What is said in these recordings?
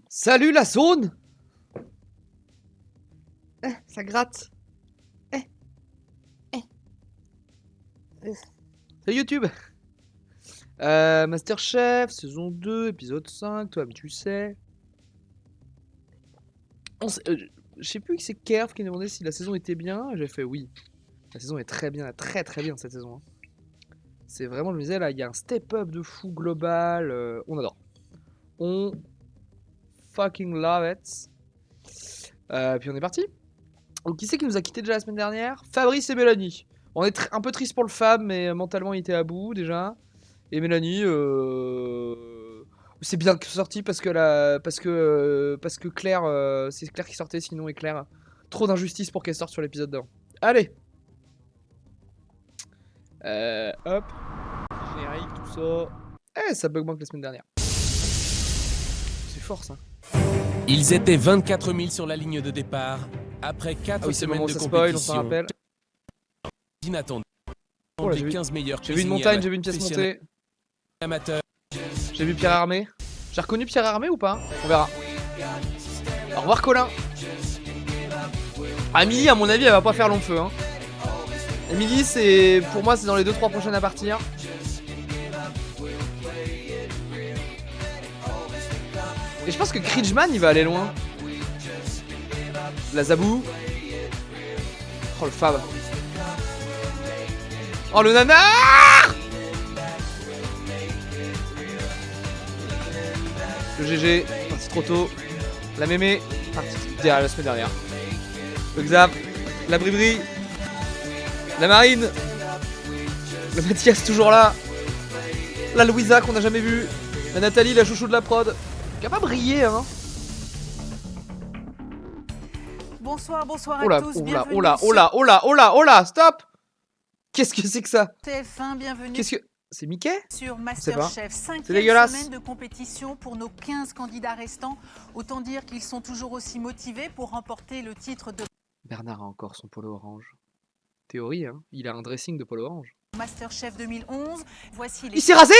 Salut la zone. Ça gratte. Salut YouTube. Masterchef, saison 2, épisode 5, toi tu sais. Je sais plus que c'est Kerf qui demandait si la saison était bien. J'ai fait oui. La saison est très bien, très bien cette saison. Hein. C'est vraiment, je me disais là, il y a un step-up de fou global. On adore. On fucking love it. Puis on est parti. Donc qui c'est qui nous a quitté déjà la semaine dernière? Fabrice et Mélanie. On est un peu triste pour le Fab, mais mentalement il était à bout déjà. Et Mélanie, c'est bien sorti parce que Claire, c'est Claire qui sortait, sinon et Claire, trop d'injustice pour qu'elle sorte sur l'épisode d'avant. Allez. Hop. Générique, tout ça. Ça bug moins que la semaine dernière. C'est fort ça. Ils étaient 24 000 sur la ligne de départ. Après 4 semaines de spoil, on s'en compétition, rappelle. inattendu. Oh là, Les 15 meilleurs j'ai vu une montagne, j'ai vu une pièce montée. Amateurs. J'ai vu Pierre Armé. J'ai reconnu Pierre Armé ou pas? On verra. Au revoir Colin. Amélie, à mon avis, elle va pas faire long feu. Hein. Amélie, c'est pour moi, c'est dans les 2-3 prochaines à partir. Et je pense que Kridgeman, il va aller loin. La Zabou. Oh le Fab. Oh le nanar. Le GG, parti trop tôt. La mémé, parti derrière la semaine dernière. Le Xap, la Bribri, la Marine, le Mathias toujours là, la Louisa qu'on n'a jamais vue, la Nathalie, la chouchou de la prod, qui a pas brillé hein. Bonsoir Oh là, à tous, bienvenue oh là, stop. Qu'est-ce que c'est que ça? TF1, bienvenue Qu'est-ce que... C'est Mickey? sur Masterchef, C'est 5e dégueulasse. semaine de compétition pour nos 15 candidats restants. Autant dire qu'ils sont toujours aussi motivés pour remporter le titre de Bernard a encore son polo orange. Théorie, hein, il a un dressing de polo orange. Masterchef 2011. Voici les Il s'est rasé?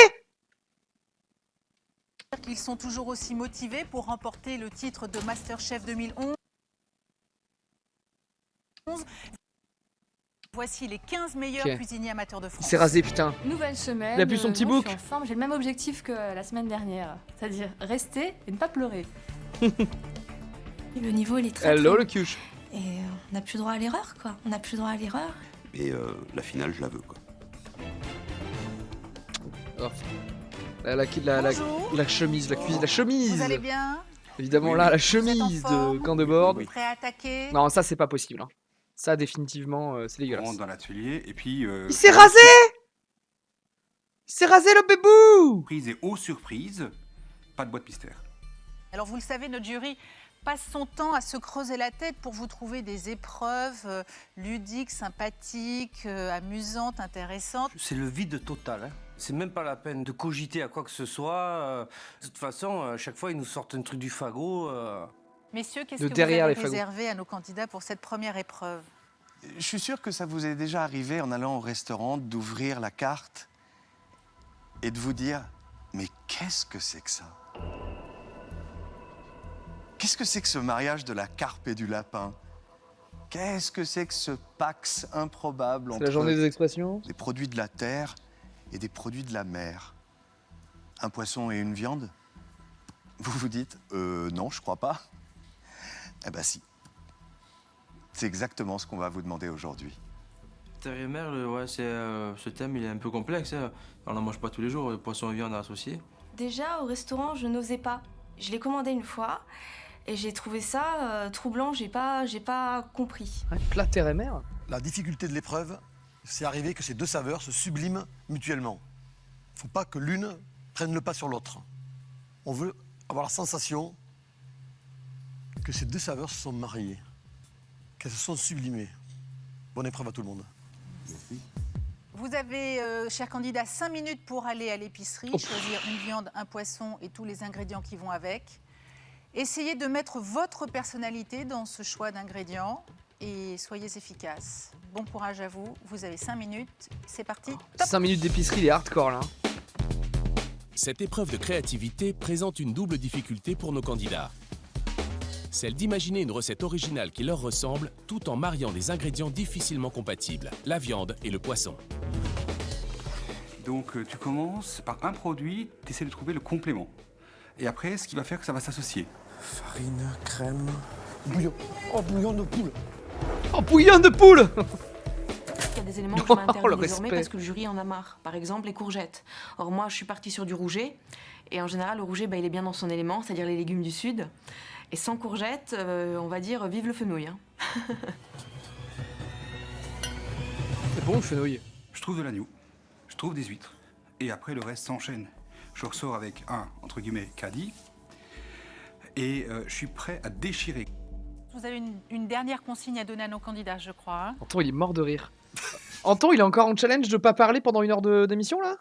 qu'ils sont toujours aussi motivés pour remporter le titre de Masterchef 2011. Voici les 15 meilleurs cuisiniers amateurs de France. Il s'est rasé, putain. Nouvelle semaine. Il a plus son petit moi, bouc. Je suis en forme, j'ai le même objectif que la semaine dernière, c'est-à-dire rester et ne pas pleurer. Le niveau, il est très Hello très le haut. cuche. Et on n'a plus droit à l'erreur, quoi. On n'a plus droit à l'erreur. Et la finale, je la veux, quoi. Oh. Bonjour. La chemise, la chemise. Vous allez bien? Évidemment Oui, là, oui. la Vous êtes chemise en de forme? camp de bord. Prêt à attaquer? Non, ça c'est pas possible. Hein. Ça définitivement, c'est On dégueulasse. rentre dans l'atelier et puis... Il s'est rasé. Il s'est rasé le bébou. Surprise et aux surprises, pas de boîte pistère. Alors vous le savez, notre jury passe son temps à se creuser la tête pour vous trouver des épreuves ludiques, sympathiques, amusantes, intéressantes. C'est le vide total. Hein. C'est même pas la peine de cogiter à quoi que ce soit. De toute façon, à chaque fois, ils nous sortent un truc du fagot. Messieurs, qu'est-ce De que vous derrière avez les fagots. réservé à nos candidats pour cette première épreuve? Je suis sûr que ça vous est déjà arrivé en allant au restaurant d'ouvrir la carte et de vous dire « Mais qu'est-ce que c'est que ça ? Qu'est-ce que c'est que ce mariage de la carpe et du lapin ? Qu'est-ce que c'est que ce pax improbable C'est la journée des expressions. des produits de la terre et des produits de la mer ? Un poisson et une viande ? Vous vous dites « Non, je crois pas. » Eh ben si. C'est exactement ce qu'on va vous demander aujourd'hui. Terre et mer, ce thème il est un peu complexe. Hein. On n'en mange pas tous les jours, le poisson et viande associés. Déjà, au restaurant, je n'osais pas. Je l'ai commandé une fois et j'ai trouvé ça troublant. J'ai pas compris. Ouais, plat terre et mer. La difficulté de l'épreuve, c'est arriver que ces deux saveurs se subliment mutuellement. Il ne faut pas que l'une prenne le pas sur l'autre. On veut avoir la sensation que ces deux saveurs se sont mariées, qu'elles se sont sublimées. Bonne épreuve à tout le monde. Vous avez, chers candidats, 5 minutes pour aller à l'épicerie, choisir une viande, un poisson et tous les ingrédients qui vont avec. Essayez de mettre votre personnalité dans ce choix d'ingrédients et soyez efficaces. Bon courage à vous, vous avez 5 minutes, c'est parti. Top. 5 minutes d'épicerie, il est hardcore là. Cette épreuve de créativité présente une double difficulté pour nos candidats. Celle d'imaginer une recette originale qui leur ressemble, tout en mariant des ingrédients difficilement compatibles, la viande et le poisson. Donc tu commences par un produit, tu essaies de trouver le complément. Et après, ce qui va faire que ça va s'associer. Farine, crème... Bouillon. Oh, bouillon de poule. Oh, bouillon de poule! Il y a des éléments que je m'interdis le désormais respect. parce que le jury en a marre. Par exemple, les courgettes. Or, moi, je suis partie sur du rouget. Et en général, le rouget, il est bien dans son élément, c'est-à-dire les légumes du Sud. Et sans courgettes, on va dire vive le fenouil. Hein. C'est bon, le fenouil. Je trouve de l'agneau, je trouve des huîtres. Et après, le reste s'enchaîne. Je ressors avec un, entre guillemets, caddie. Et je suis prêt à déchirer. Vous avez une dernière consigne à donner à nos candidats, je crois. Hein. Anton, il est mort de rire. Anton, il est encore en challenge de pas parler pendant 1 heure d'émission, là?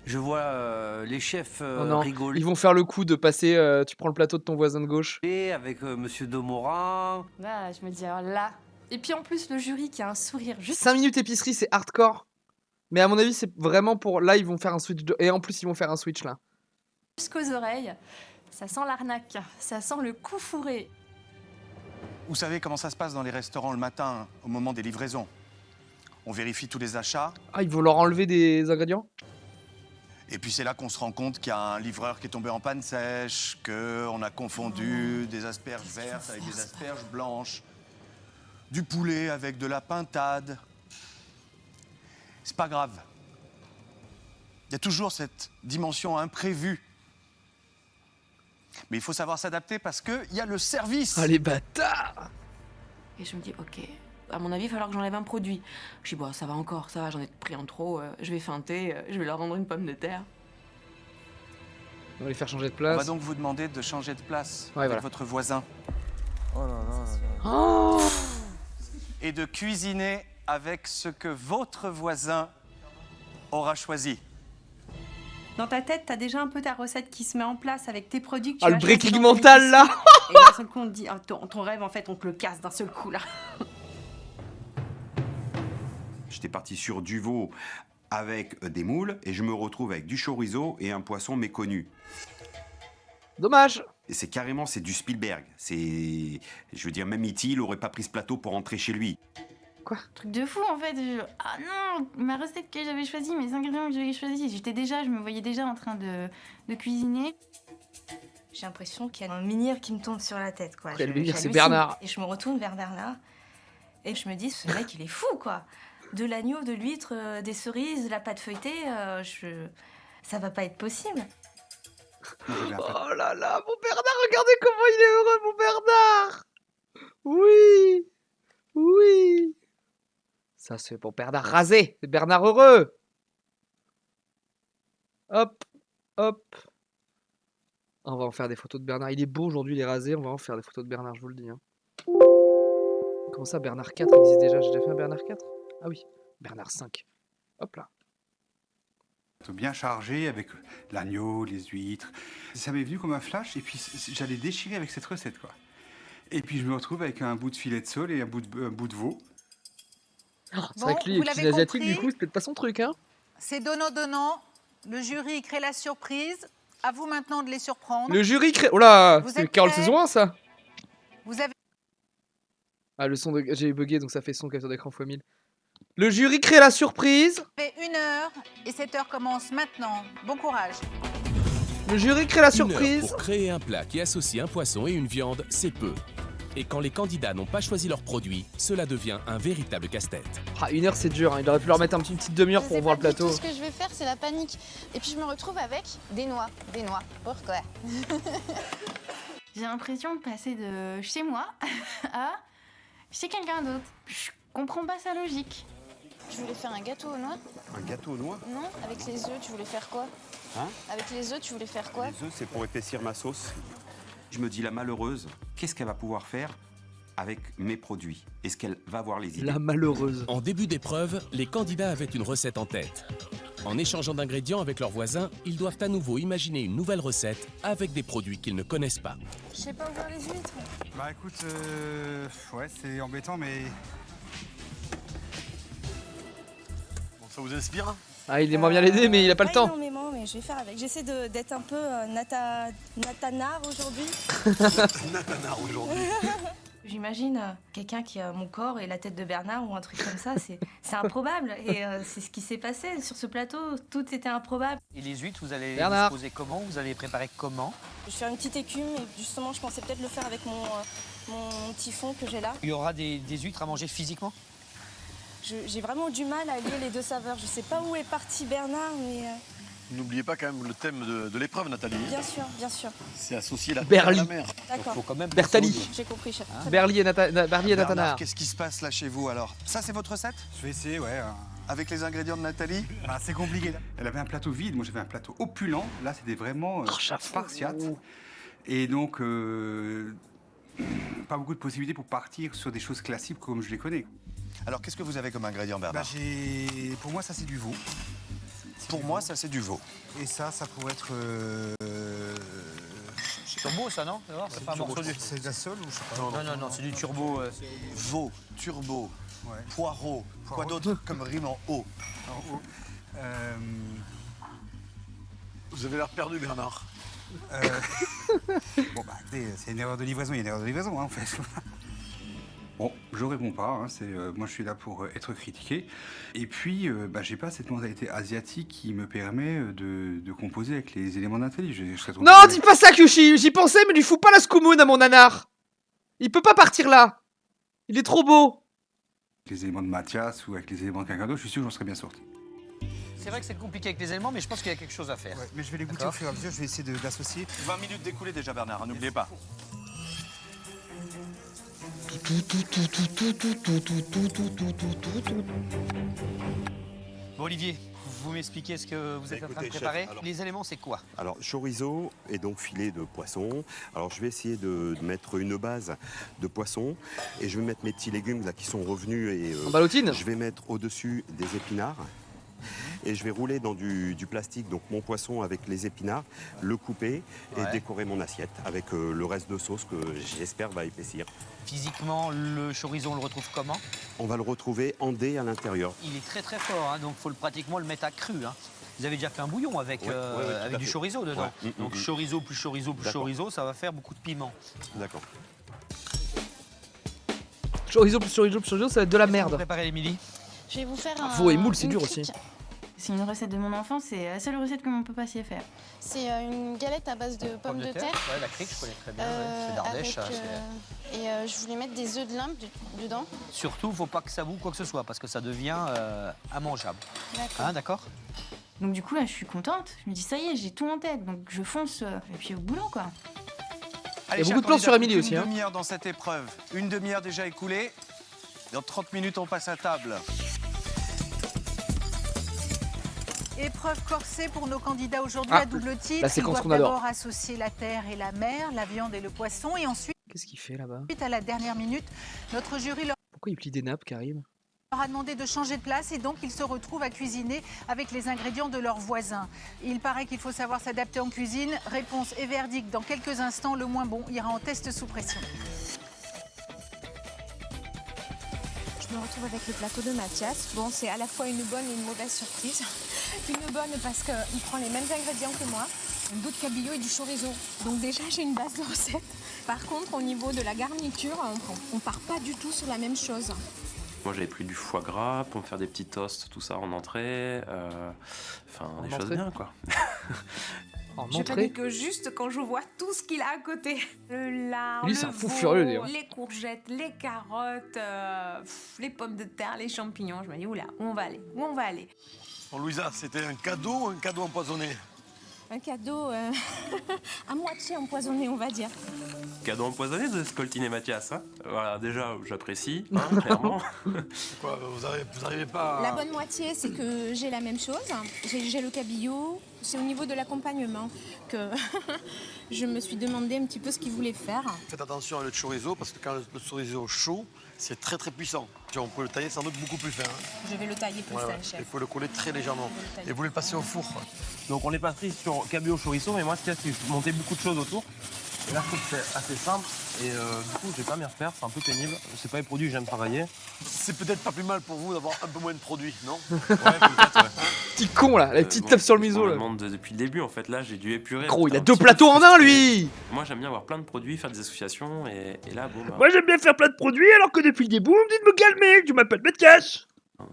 Je vois les chefs Oh non, rigoler ils vont faire le coup de passer, tu prends le plateau de ton voisin de gauche. avec Monsieur Domorin. Là, je me dis, alors là. Et puis en plus, le jury qui a un sourire juste. 5 minutes épicerie, c'est hardcore. Mais à mon avis, c'est vraiment pour... Là, ils vont faire un switch. Et en plus, ils vont faire un switch, là. Jusqu'aux oreilles. Ça sent l'arnaque. Ça sent le coup fourré. Vous savez comment ça se passe dans les restaurants le matin, au moment des livraisons? On vérifie tous les achats, Ah, ils vont leur enlever des ingrédients? et puis c'est là qu'on se rend compte qu'il y a un livreur qui est tombé en panne sèche, qu'on a confondu des asperges vertes avec des asperges blanches, du poulet avec de la pintade. C'est pas grave. Il y a toujours cette dimension imprévue. Mais il faut savoir s'adapter parce qu'il y a le service. Ah, les bâtards! Et je me dis, ok, à mon avis, il va falloir que j'enlève un produit. Je dis, bon, ça va encore, ça va, j'en ai pris un trop, je vais feinter, je vais leur rendre une pomme de terre. On va les faire changer de On place. va donc vous demander de changer de place Ouais, avec voilà. votre voisin Oh là là là là. Oh, et de cuisiner avec ce que votre voisin aura choisi. Dans ta tête, t'as déjà un peu ta recette qui se met en place avec tes produits que tu Ah, le achètes breaking dans ton mental, là! épicerie. Et d'un seul coup, on te dit, ah, ton rêve, en fait, on te le casse d'un seul coup, là. J'étais parti sur du veau avec des moules et je me retrouve avec du chorizo et un poisson méconnu. Dommage! Et c'est carrément, c'est du Spielberg. C'est, je veux dire, même E.T. il aurait pas pris ce plateau pour rentrer chez lui. Truc de fou en fait. Ah non, ma recette que j'avais choisie, mes ingrédients que j'avais choisis, je me voyais déjà en train de cuisiner. J'ai l'impression qu'il y a un menhir qui me tombe sur la tête, quoi. Quel menhir, c'est j'hallucine. Bernard. Et je me retourne vers Bernard et je me dis, ce mec, il est fou, quoi. De l'agneau, de l'huître, des cerises, de la pâte feuilletée, ça va pas être possible. Oh là là, mon Bernard, regardez comment il est heureux, mon Bernard! Oui! Oui! Ça, c'est pour Bernard rasé, c'est Bernard heureux! Hop, hop. On va en faire des photos de Bernard. Il est beau aujourd'hui, il est rasé, on va en faire des photos de Bernard, je vous le dis. Hein. Comment ça, Bernard 4 existe déjà? J'ai déjà fait un Bernard 4? Ah oui, Bernard 5. Hop là. Bien chargé avec l'agneau, les huîtres. Ça m'est venu comme un flash et puis j'allais déchirer avec cette recette, quoi. Et puis je me retrouve avec un bout de filet de sole et un bout de veau. C'est Bon, vrai que lui, vous les l'avez cuisines asiatiques, compris. du coup, c'est peut-être pas son truc, hein. C'est donnant-donnant. Le jury crée la surprise. À vous maintenant de les surprendre. Le jury crée... Oh là, Vous c'est êtes Carole prêts? saison 1, ça. Vous avez Ah, le son de... J'ai bugué, donc ça fait son capture d'écran x 1000. Le jury crée la surprise. 1 heure et cette heure commence maintenant. Bon courage. Le jury crée la 1 heure surprise. pour créer un plat qui associe un poisson et une viande, c'est peu. Et quand les candidats n'ont pas choisi leur produit, cela devient un véritable casse-tête. Ah, 1 heure, c'est dur. Hein. Il aurait pu leur mettre une petite demi-heure pour voir le plateau. Tout ce que je vais faire, c'est la panique. Et puis je me retrouve avec des noix. Des noix. Pourquoi? J'ai l'impression de passer de chez moi à chez quelqu'un d'autre. Je comprends pas sa logique. Tu voulais faire un gâteau aux noix? Un gâteau aux noix? Non? Avec les œufs, tu voulais faire quoi? Hein? Avec les œufs, tu voulais faire quoi? Les œufs, c'est pour épaissir ma sauce. Je me dis, la malheureuse, qu'est-ce qu'elle va pouvoir faire avec mes produits? Est-ce qu'elle va avoir les idées? La malheureuse. En début d'épreuve, les candidats avaient une recette en tête. En échangeant d'ingrédients avec leurs voisins, ils doivent à nouveau imaginer une nouvelle recette avec des produits qu'ils ne connaissent pas. Je sais pas ouvrir les huîtres. Bah écoute, ouais, c'est embêtant, mais Bon, ça vous inspire? Ah, il aimerait bien l'aider, mais il a pas le temps. Énormément, mais je vais faire avec. J'essaie d'être un peu Natanar aujourd'hui. Natanar aujourd'hui. J'imagine quelqu'un qui a mon corps et la tête de Bernard ou un truc comme ça, c'est improbable. Et c'est ce qui s'est passé sur ce plateau, tout était improbable. Et les huîtres, vous allez Bernard. les poser comment? Vous allez les préparer comment? Je vais faire une petite écume et justement, je pensais peut-être le faire avec mon petit fond que j'ai là. Il y aura des huîtres à manger physiquement? J'ai vraiment du mal à lier les deux saveurs. Je sais pas où est parti Bernard, mais... N'oubliez pas quand même le thème de l'épreuve, Nathalie. Bien sûr, bien sûr. C'est associer la terre à Berly. la mer. D'accord. Faut quand même Bertali. J'ai compris, chef. Très bien. Berly et Bernard, Natanar. qu'est-ce qui se passe là chez vous alors? Ça, c'est votre recette? Je vais essayer, ouais. Avec les ingrédients de Nathalie? Ah, c'est compliqué. Elle avait un plateau vide, moi j'avais un plateau opulent. Là, c'était vraiment spartiate. Et donc, pas beaucoup de possibilités pour partir sur des choses classiques comme je les connais. Alors, qu'est-ce que vous avez comme ingrédient, Bernard? Pour moi, ça c'est du veau. Pour moi, ça, c'est du veau. Et ça pourrait être... Turbo, ça, non? C'est pas un morceau du... C'est de la sole ou je sais pas? Non, c'est du turbo. Veau, turbo, Ouais. poireau. Quoi Poireau. d'autre comme rime en haut? En haut. Vous avez l'air perdu, Bernard. Bon, bah, écoutez, c'est une erreur de livraison, il y a une erreur de livraison, hein, en fait. Bon, je réponds pas, hein, moi je suis là pour être critiqué. Et puis, j'ai pas cette mentalité asiatique qui me permet de composer avec les éléments de Nathalie. Je serais trop Non, dis pas ça, Kyushi. J'y pensais, mais lui fous pas la Scoumoun à mon nanar. Il peut pas partir là. Il est trop beau. les éléments de Mathias ou avec les éléments de quelqu'un d'autre, je suis sûr que j'en serais bien sorti. C'est vrai que c'est compliqué avec les éléments, mais je pense qu'il y a quelque chose à faire. Ouais, mais je vais les goûter au fur et à mesure, je vais essayer d'associer. 20 minutes d'écoulé déjà, Bernard, n'oubliez pas. Bon, Olivier, vous m'expliquez ce que vous êtes en train de préparer. Chef, alors- Les éléments, c'est quoi? Alors, chorizo et donc filet de poisson. Alors, je vais essayer de mettre une base de poisson et je vais mettre mes petits légumes là qui sont revenus et En ballotine. je vais mettre au-dessus des épinards. Et je vais rouler dans du plastique, donc mon poisson avec les épinards, le couper et Ouais. décorer mon assiette avec le reste de sauce que j'espère va épaissir. Physiquement, le chorizo, on le retrouve comment? On va le retrouver en dés à l'intérieur. Il est très très fort, hein, donc il faut pratiquement le mettre à cru. Hein. Vous avez déjà fait un bouillon avec, Ouais, tout à avec du fait. chorizo dedans. Ouais. Donc chorizo plus chorizo plus D'accord. chorizo, ça va faire beaucoup de piment. D'accord. Chorizo plus chorizo plus chorizo, ça va être de la merde. Préparez Émilie. Je vais vous faire Veau et moule, c'est une dur crique. aussi. C'est une recette de mon enfance, c'est la seule recette que mon papa sait faire. C'est une galette à base de pommes de terre. Ouais, la crique, je connais très bien. ouais. C'est d'Ardèche. avec, ça, c'est- je voulais mettre des œufs de limpe dedans. Surtout, faut pas que ça boue quoi que ce soit, parce que ça devient immangeable. D'accord. Hein, d'accord? Donc du coup là je suis contente, je me dis ça y est, j'ai tout en tête, donc je fonce et puis au boulot quoi. Allez, Il y a chers beaucoup de plans sur candidats, Émilie aussi, hein. Une demi-heure dans cette épreuve. Une demi-heure déjà écoulée. Dans 30 minutes, on passe à table. Épreuve corsée pour nos candidats aujourd'hui Ah, à double titre. la séquence Ils qu'on doivent adore. d'abord associer la terre et la mer, la viande et le poisson. Et ensuite, Qu'est-ce qu'il fait là-bas? à la dernière minute, notre jury leur Pourquoi il plie des nappes, Karim? a demandé de changer de place et donc ils se retrouvent à cuisiner avec les ingrédients de leurs voisins. Il paraît qu'il faut savoir s'adapter en cuisine. Réponse et verdict dans quelques instants. Le moins bon ira en test sous pression. Je me retrouve avec le plateau de Mathias. Bon, c'est à la fois une bonne et une mauvaise surprise. Une bonne parce qu'il prend les mêmes ingrédients que moi, un bout de cabillaud et du chorizo. Donc déjà, j'ai une base de recette. Par contre, au niveau de la garniture, on part pas du tout sur la même chose. Moi j'avais pris du foie gras pour me faire des petits toasts, tout ça en entrée. Enfin, des choses entrée bien quoi. En Je entrée. panique que juste quand je vois tout ce qu'il a à côté. Le lard, Lui, le c'est un fou veau, furieux, d'ailleurs. les courgettes, les carottes, les pommes de terre, les champignons. Je me dis, oula, où on va aller? Où on va aller? Bon, Louisa, c'était un cadeau empoisonné? Un cadeau à moitié empoisonné, on va dire. Cadeau empoisonné de Scoltine Mathias. Hein, voilà, déjà j'apprécie, hein, clairement. Quoi, vous arrivez pas à... La bonne moitié, c'est que j'ai la même chose. J'ai le cabillaud. C'est au niveau de l'accompagnement que je me suis demandé un petit peu ce qu'il voulait faire. Faites attention avec le chorizo, parce que quand le chorizo est chaud, c'est très très puissant. On peut le tailler sans doute beaucoup plus fin. Hein. Je vais le tailler plus Ouais, fin, ouais. chef. Il faut le coller très légèrement. Et vous le passez au four. Donc on est parti sur cabillaud chorizo, mais moi ce qu'il y a, c'est que je montais beaucoup de choses autour. Et là je trouve que c'est assez simple et du coup j'ai pas mes repères, c'est un peu pénible. C'est pas les produits que j'aime travailler. C'est peut-être pas plus mal pour vous d'avoir un peu moins de produits, non? Ouais, peut-être, ouais. Petit con là, la petite tape sur le museau On me là. demande depuis le début en fait. Là, j'ai dû épurer. Gros, il a un 2 petit peu plateaux en un frustré. lui. Moi, j'aime bien avoir plein de produits, faire des associations et là, bon. Bah, Moi j'aime bien faire plein de produits alors que depuis le début on me dit de me calmer, que tu m'appelles Metcash. Je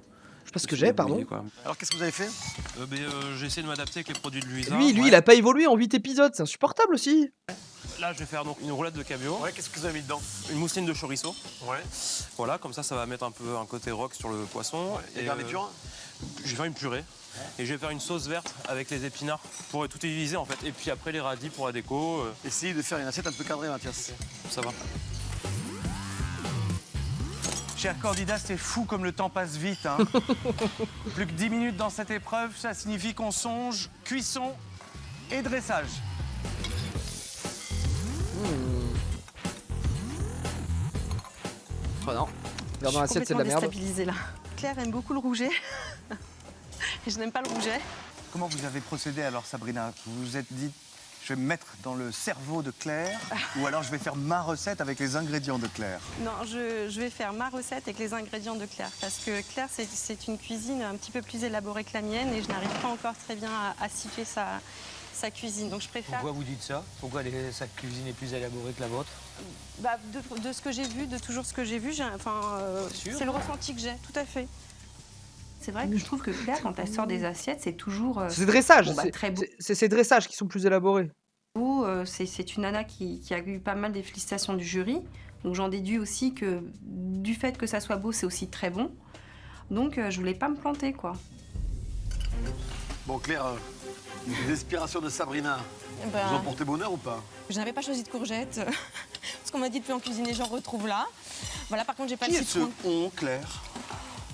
sais pas ce que j'ai, pardon. Alors qu'est-ce que vous avez fait? J'ai essayé de m'adapter avec les produits de Louisa. Lui, ouais. il a pas évolué en 8 épisodes, c'est insupportable aussi. Là, je vais faire donc une roulette de cabillaud. Ouais, qu'est-ce que vous avez mis dedans? Une mousseline de chorizo. Ouais. Voilà, comme ça va mettre un peu un côté rock sur le poisson. Et garniture je vais faire une purée. Et je vais faire une sauce verte avec les épinards pour tout utiliser en fait. Et puis après les radis pour la déco. Essayez de faire une assiette un peu cadrée, Mathias. Ça va. Chers candidats, c'est fou comme le temps passe vite. Hein. Plus que 10 minutes dans cette épreuve, ça signifie qu'on songe cuisson et dressage. Oh non. Regarde dans l'assiette, c'est de la merde. Déstabilisée, là. Claire aime beaucoup le rouget. Et je n'aime pas le rouget. Comment vous avez procédé alors, Sabrina? Vous vous êtes dit, je vais me mettre dans le cerveau de Claire, ou alors je vais faire ma recette avec les ingrédients de Claire? Non, je vais faire ma recette avec les ingrédients de Claire. Parce que Claire, c'est une cuisine un petit peu plus élaborée que la mienne et je n'arrive pas encore très bien à situer sa cuisine. Donc je préfère... Pourquoi vous dites ça? Pourquoi sa cuisine est plus élaborée que la vôtre? Bah, de ce que j'ai vu, de toujours ce que j'ai vu, c'est le ressenti que j'ai, tout à fait. C'est vrai que je trouve que Claire, quand elle sort des assiettes, c'est toujours. C'est dressage, bon, bah, très beau. c'est ces dressages qui sont plus élaborés. C'est une nana qui a eu pas mal des félicitations du jury. Donc j'en déduis aussi que du fait que ça soit beau, c'est aussi très bon. Donc je voulais pas me planter, quoi. Bon, Claire, les inspirations de Sabrina, vous en portez bonheur ou pas? Je n'avais pas choisi de courgettes. Ce qu'on m'a dit depuis en cuisiner, j'en retrouve là. Voilà, par contre, j'ai pas Qui le est ce citron. on, Claire?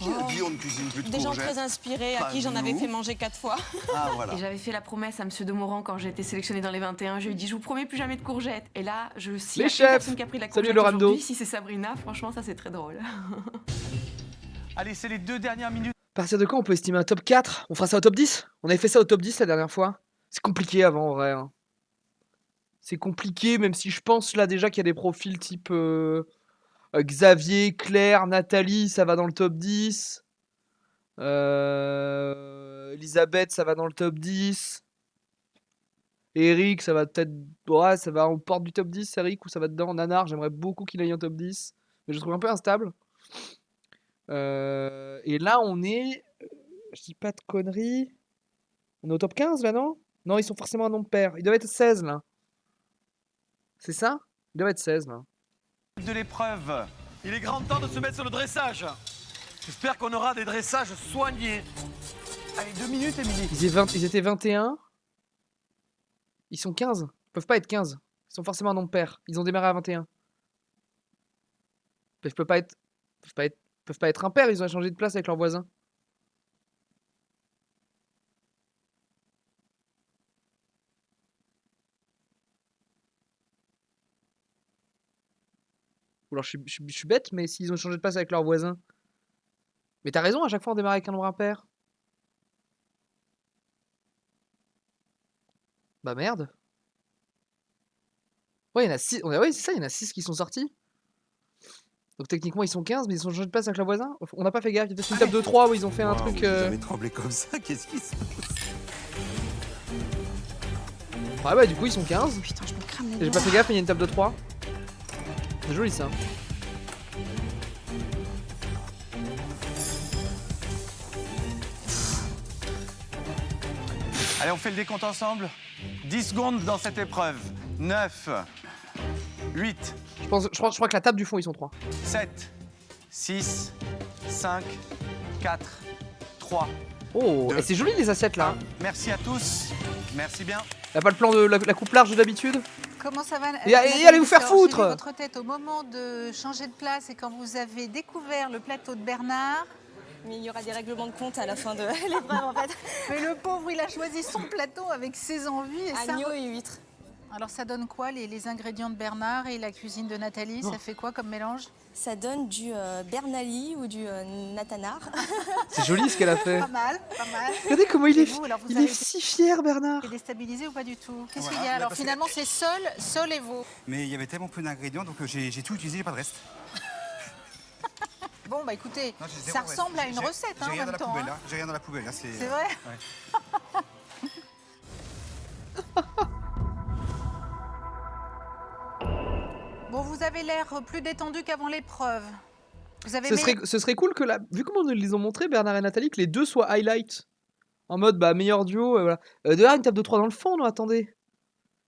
Qui a dit on ne cuisine plus de Des gens courgettes? très inspirés à Pas qui j'en avais nous. fait manger 4 fois. Ah, voilà. Et j'avais fait la promesse à Monsieur Demorand quand j'ai été sélectionnée dans les 21. Je lui ai dit, je vous promets plus jamais de courgettes. Et là, s'il y a Les une chefs. personne qui a pris de la Salut, courgette le rando. aujourd'hui, si c'est Sabrina, franchement, ça c'est très drôle. Allez, c'est les 2 dernières minutes. À partir de quand on peut estimer un top 4? On fera ça au top 10? On avait fait ça au top 10 la dernière fois. C'est compliqué avant en vrai. Hein. C'est compliqué, même si je pense là déjà qu'il y a des profils type Xavier, Claire, Nathalie, ça va dans le top 10. Elisabeth, ça va dans le top 10. Eric, ça va peut-être. Ouais, ça va en porte du top 10, Eric, ou ça va dedans. Nanar, j'aimerais beaucoup qu'il aille en top 10. Mais je le trouve un peu instable. Et là, on est. Je dis pas de conneries. On est au top 15 là, non? Non, ils sont forcément un nombre pair. Ils doivent être 16 là. C'est ça? Ils doivent être 16 là. De l'épreuve. Il est grand temps de se mettre sur le dressage. J'espère qu'on aura des dressages soignés. Allez, 2 minutes, Émilie. Ils étaient 21. Ils sont 15. Ils peuvent pas être 15. Ils sont forcément un nombre pair. Ils ont démarré à 21. Ils peuvent pas être impairs. Ils ont échangé de place avec leurs voisins. Ou alors je suis bête, mais s'ils ont changé de place avec leurs voisins. Mais t'as raison, à chaque fois on démarre avec un nombre impair. Bah merde. Ouais, il y en a 6. Ouais, c'est ça, il y en a 6 qui sont sortis. Donc techniquement ils sont 15, mais ils ont changé de place avec leurs voisins. On n'a pas fait gaffe, il y a peut-être une table de 3 où ils ont fait un truc. Jamais tremblé comme ça, qu'est-ce qui se passe? Ouais, bah du coup ils sont 15. Putain, je me crame les J'ai doigts. pas fait gaffe, mais il y a une table de 3. C'est joli ça. Allez, on fait le décompte ensemble. 10 secondes dans cette épreuve. 9, 8, Je crois que la table du fond ils sont 3. 7, 6, 5, 4, 3. Oh, Deux. et c'est joli les assiettes là. Merci à tous. Merci bien. Y'a pas le plan de la coupe large de d'habitude? Comment ça va? Et allez vous faire Alors, j'ai vu foutre! votre tête au moment de changer de place et quand vous avez découvert le plateau de Bernard. Mais il y aura des règlements de compte à la fin de l'épreuve en fait. Mais le pauvre, il a choisi son plateau avec ses envies. Et Agneau et huîtres. Alors ça donne quoi les ingrédients de Bernard et la cuisine de Nathalie? Ça fait quoi comme mélange? Ça donne du Bernali ou du Natanar. C'est joli ce qu'elle a fait. Pas mal, pas mal. Regardez comment il Et est, vous, alors, vous il avez est si fier Bernard. été déstabilisé ou pas du tout? Qu'est-ce Voilà, qu'il y a? bah, Alors parce que- finalement c'est Sol et veau. Mais il y avait tellement peu d'ingrédients, donc j'ai tout utilisé, j'ai pas de reste. Bon, bah écoutez, Non, j'ai zéro ça reste. ressemble à une J'ai- recette j'ai hein, en rien dans même la temps. poubelle, hein. hein. J'ai rien dans la poubelle. Là, C'est vrai. Ouais. Bon, vous avez l'air plus détendu qu'avant l'épreuve. Vous avez Ce serait cool que, vu comment ils les ont montré, Bernard et Nathalie, que les deux soient highlight. En mode, bah, meilleur duo. Voilà. D'ailleurs, une table de 3 dans le fond, non, attendez.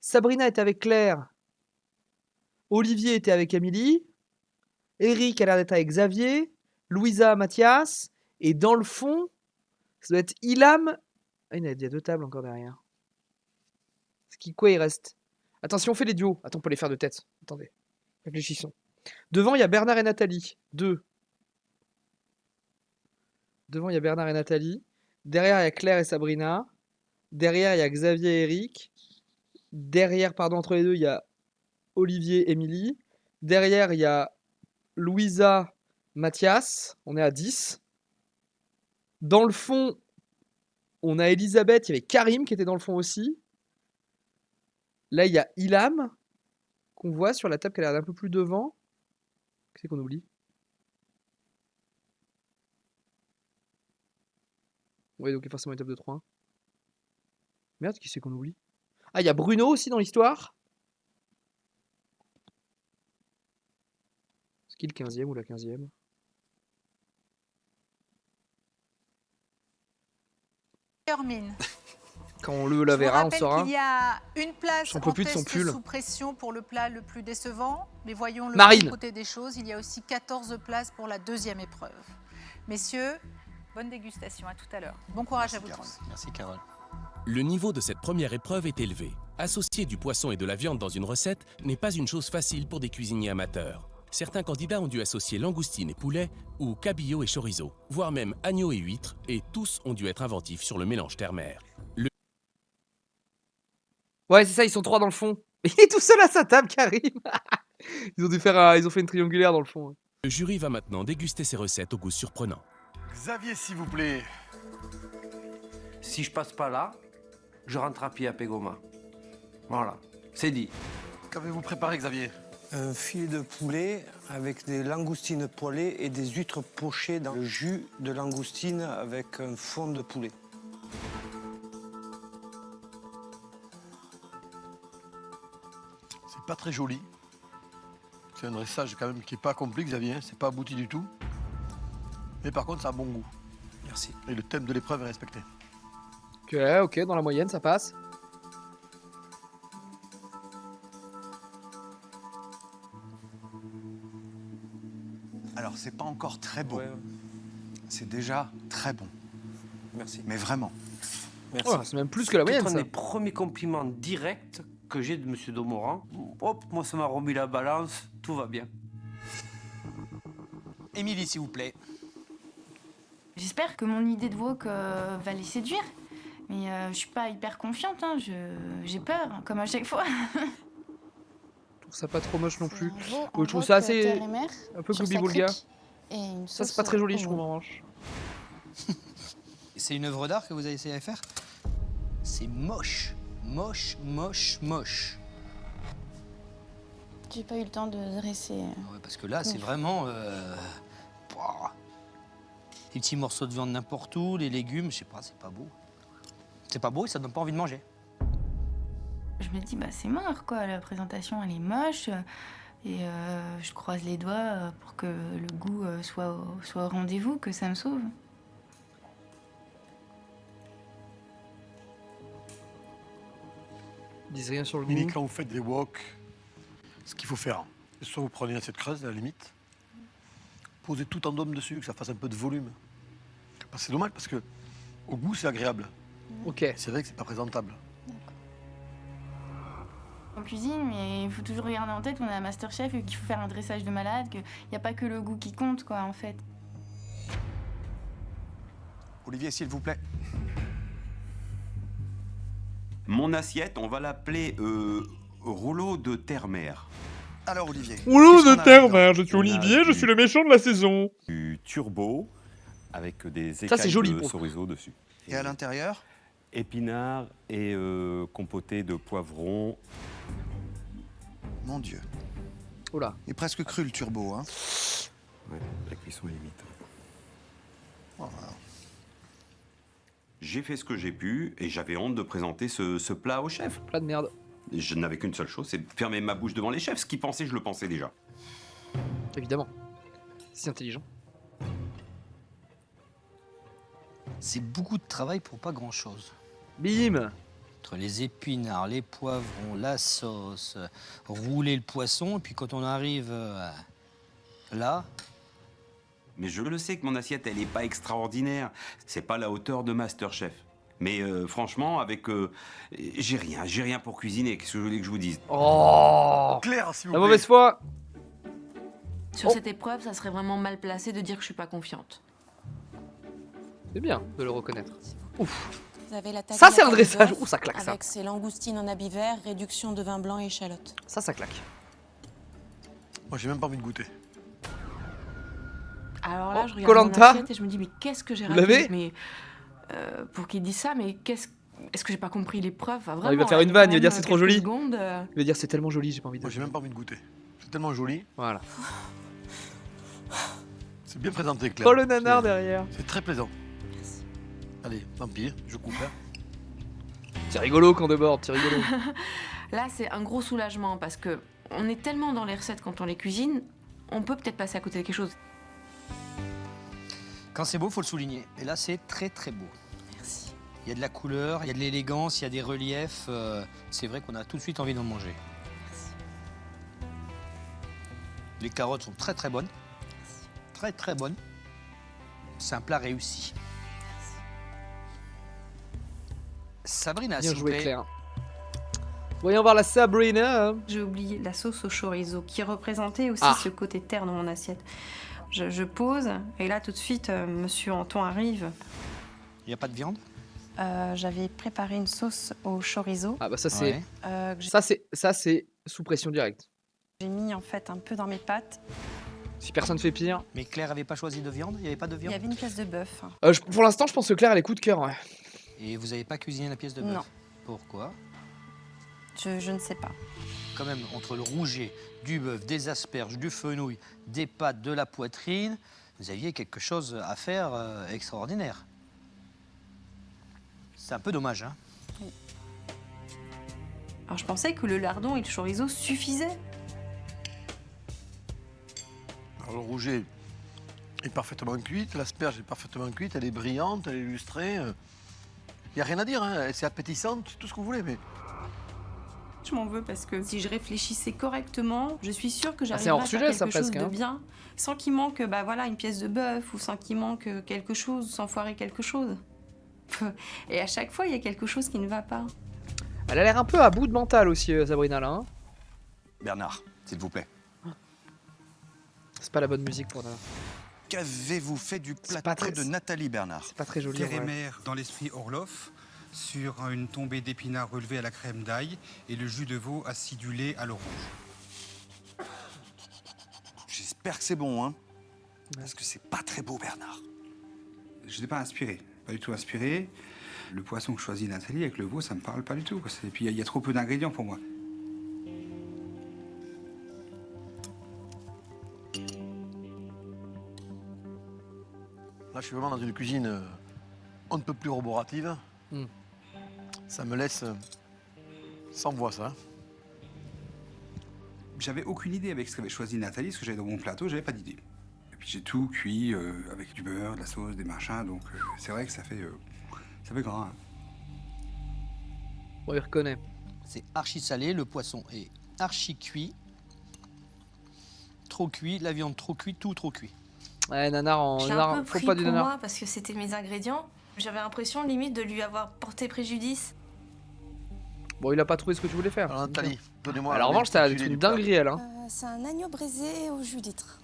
Sabrina était avec Claire. Olivier était avec Émilie. Eric a l'air d'être avec Xavier. Louisa, Mathias. Et dans le fond, ça doit être Ilham. Ah, il y a 2 tables encore derrière. Quoi il reste? Attends, si on fait les duos. Attends, on peut les faire de tête. Attendez. Réfléchissons. Devant, il y a Bernard et Nathalie. 2. Devant, il y a Bernard et Nathalie. Derrière, il y a Claire et Sabrina. Derrière, il y a Xavier et Eric. Derrière, pardon, entre les deux, il y a Olivier et Émilie. Derrière, il y a Louisa, Mathias. On est à 10. Dans le fond, on a Elisabeth. Il y avait Karim qui était dans le fond aussi. Là, il y a Ilham qu'on voit sur la table qui a l'air d'un peu plus devant. Qu'est-ce qu'on oublie? Oui, donc il y a forcément une table de 3. Merde, qui c'est qu'on oublie? Ah, il y a Bruno aussi dans l'histoire. C'est qui le 15e ou la 15e? Mine. Quand on le verra, on saura. Il y a une place J'en peux en plus de son test pull. sous pression pour le plat le plus décevant. Mais voyons le Marine. bon côté des choses. Il y a aussi 14 places pour la deuxième épreuve. Messieurs, bonne dégustation. À tout à l'heure. Bon courage à vous tous. Merci Carole. Le niveau de cette première épreuve est élevé. Associer du poisson et de la viande dans une recette n'est pas une chose facile pour des cuisiniers amateurs. Certains candidats ont dû associer langoustine et poulet, ou cabillaud et chorizo, voire même agneau et huître, et tous ont dû être inventifs sur le mélange terre-mer. Ouais, c'est ça, ils sont 3 dans le fond. Il est tout seul à sa table, Karim. Ils ont fait une triangulaire dans le fond. Le jury va maintenant déguster ces recettes au goût surprenant. Xavier, s'il vous plaît. Si je passe pas là, je rentre à pied à Pégoma. Voilà, c'est dit. Qu'avez-vous préparé, Xavier? Un filet de poulet avec des langoustines poêlées et des huîtres pochées dans le jus de langoustine avec un fond de poulet. C'est pas très joli. C'est un dressage quand même qui est pas accompli, Xavier. C'est pas abouti du tout. Mais par contre, ça a bon goût. Merci. Et le thème de l'épreuve est respecté. Ok, dans la moyenne, ça passe. Alors, c'est pas encore très beau. C'est déjà très bon. Merci. Mais vraiment. Merci. Oh, c'est même plus que la moyenne, C'est un ça. des premiers compliments directs que j'ai de M. Domoran. Hop, moi ça m'a remis la balance, tout va bien. Émilie, s'il vous plaît. J'espère que mon idée de wok va les séduire. Mais je suis pas hyper confiante, hein. J'ai peur, comme à chaque fois. Je trouve ça pas trop moche non plus. Je trouve ça assez. Un peu gloubi-boulga. Ça, c'est pas très joli, je trouve, en revanche. C'est une œuvre d'art que vous avez essayé de faire? C'est moche. Moche, moche, moche. J'ai pas eu le temps de dresser. Ouais, parce que là, c'est vraiment... pouah. Les petits morceaux de viande n'importe où, les légumes, je sais pas, c'est pas beau. C'est pas beau et ça donne pas envie de manger. Je me dis, bah c'est mort, quoi. La présentation, elle est moche. Et je croise les doigts pour que le goût soit au rendez-vous, que ça me sauve. Dis rien sur le goût. Mimi, quand vous faites des wok, ce qu'il faut faire, soit vous prenez cette creuse à la limite, posez tout en dôme dessus, que ça fasse un peu de volume. Parce que c'est dommage parce que au goût c'est agréable. Ok. C'est vrai que c'est pas présentable. On cuisine, mais il faut toujours regarder en tête qu'on a un masterchef et qu'il faut faire un dressage de malade, qu'il n'y a pas que le goût qui compte, quoi, en fait. Olivier, s'il vous plaît. Mon assiette, on va l'appeler rouleau de terre-mer. Alors, Olivier. Rouleau de terre, je suis On a Olivier, je du- suis le méchant de la saison. Du turbo avec des Ça, écailles c'est joli, de pour le chorizo dessus. Et à l'intérieur? Épinards et compoté de poivrons. Mon Dieu. Oula. Il est presque cru le turbo, hein. Ouais, la cuisson est limite. Voilà. J'ai fait ce que j'ai pu et j'avais honte de présenter ce plat au chef. Plat de merde. Et je n'avais qu'une seule chose, c'est de fermer ma bouche devant les chefs. Ce qu'ils pensaient, je le pensais déjà. Évidemment. C'est intelligent. C'est beaucoup de travail pour pas grand-chose. Bim! Entre les épinards, les poivrons, la sauce, rouler le poisson, et puis quand on arrive là... Mais je le sais que mon assiette, elle n'est pas extraordinaire. C'est pas la hauteur de Masterchef. Mais franchement, avec... j'ai rien pour cuisiner. Qu'est-ce que vous voulez que je vous dise? Oh! Claire, s'il vous La plaît. mauvaise foi! Sur cette épreuve, ça serait vraiment mal placé de dire que je suis pas confiante. C'est bien de le reconnaître. Ouf! Vous avez la Ça, c'est tagliatelle un de dressage. bœuf Ouh, ça claque, ça. Avec ses langoustines en habit vert, réduction de vin blanc et échalotes. Ça claque. Moi, j'ai même pas envie de goûter. Alors là, Oh, je regarde Koh-Lanta. mon assiette et je me dis, mais qu'est-ce que j'ai Vous raté? l'avez Mais pour qu'il dise ça, mais est-ce que j'ai pas compris l'épreuve? Enfin, Non, il va vraiment, faire là, une vanne, il va quand dire même c'est trop quelques joli. secondes, Il va dire c'est tellement joli, j'ai pas envie de. Moi, j'ai même pas envie de goûter. C'est tellement joli. Voilà. C'est bien présenté, Claire. Oh le nanar C'est- derrière. C'est très plaisant. Allez, tant pis, je coupe. Hein. C'est rigolo quand déborde, c'est rigolo. Là, c'est un gros soulagement parce que on est tellement dans les recettes quand on les cuisine, on peut peut-être passer à côté de quelque chose. Quand c'est beau, faut le souligner. Et là, c'est très très beau. Merci. Il y a de la couleur, il y a de l'élégance, il y a des reliefs. C'est vrai qu'on a tout de suite envie d'en manger. Les carottes sont très très bonnes. Très très bonnes. C'est un plat réussi. Sabrina, Bien s'il vous joué, plaît. Claire. Voyons voir la Sabrina. J'ai oublié la sauce au chorizo qui représentait aussi Ah. ce côté terre dans mon assiette. Je pose et là tout de suite, Monsieur Anton arrive. Il n'y a pas de viande? J'avais préparé une sauce au chorizo. Ah bah ça c'est. Ouais. Que Ça c'est sous pression directe. j'ai mis en fait un peu dans mes pâtes. Si personne fait pire. Mais Claire avait pas choisi de viande? Il n'y avait pas de Il viande? y avait une pièce de bœuf. Pour l'instant, je pense que Claire elle est coup de cœur. Ouais. Et vous n'avez pas cuisiné la pièce de bœuf? Non. Pourquoi? Je ne sais pas. Quand même, entre le rouget, du bœuf, des asperges, du fenouil, des pâtes, de la poitrine, vous aviez quelque chose à faire extraordinaire. C'est un peu dommage, hein? Alors je pensais que le lardon et le chorizo suffisaient. Alors, le rouget est parfaitement cuite, l'asperge est parfaitement cuite, elle est brillante, elle est lustrée. Il n'y a rien à dire, hein. C'est appétissante, tout ce que vous voulez, mais Je m'en veux parce que si je réfléchissais correctement, je suis sûre que c'est j'arriverais hors à faire sujet, ça, quelque chose presque, de hein. bien, sans qu'il manque voilà, une pièce de bœuf ou sans qu'il manque quelque chose, sans foirer quelque chose. Et à chaque fois, il y a quelque chose qui ne va pas. Elle a l'air un peu à bout de mental aussi, Sabrina là. Hein. Bernard, s'il vous plaît. C'est pas la bonne musique pour Nana. Qu'avez-vous fait du pas plateau très- de Nathalie Bernard? C'est pas très joli. Pierre et ouais. mère dans l'esprit Orloff, sur une tombée d'épinards relevée à la crème d'ail et le jus de veau acidulé à l'orange. J'espère que c'est bon, hein? Parce que c'est pas très beau, Bernard. Je n'étais pas inspiré, pas du tout inspiré. Le poisson que choisit Nathalie avec le veau, ça me parle pas du tout. Et puis il y a trop peu d'ingrédients pour moi. là, je suis vraiment dans une cuisine on ne peut plus roborative. Mm. Ça me laisse sans voix, ça. J'avais aucune idée avec ce qu'avait choisi Nathalie, ce que j'avais dans mon plateau, j'avais pas d'idée. Et puis j'ai tout cuit avec du beurre, de la sauce, des machins, donc c'est vrai que ça fait gras. Hein. On y reconnaît. C'est archi salé, le poisson est archi cuit. Trop cuit, la viande trop cuite, tout trop cuit. Ouais, nanar en J'ai un nanar, peu faut pris pas du pour nanar. moi parce que c'était mes ingrédients. J'avais l'impression limite de lui avoir porté préjudice. Bon, il a pas trouvé ce que tu voulais faire. Alors, Nathalie, donnez-moi. Alors en revanche, t'as l'intitulé une du plat. dinguerie elle. Hein. C'est un agneau braisé au jus d'huître.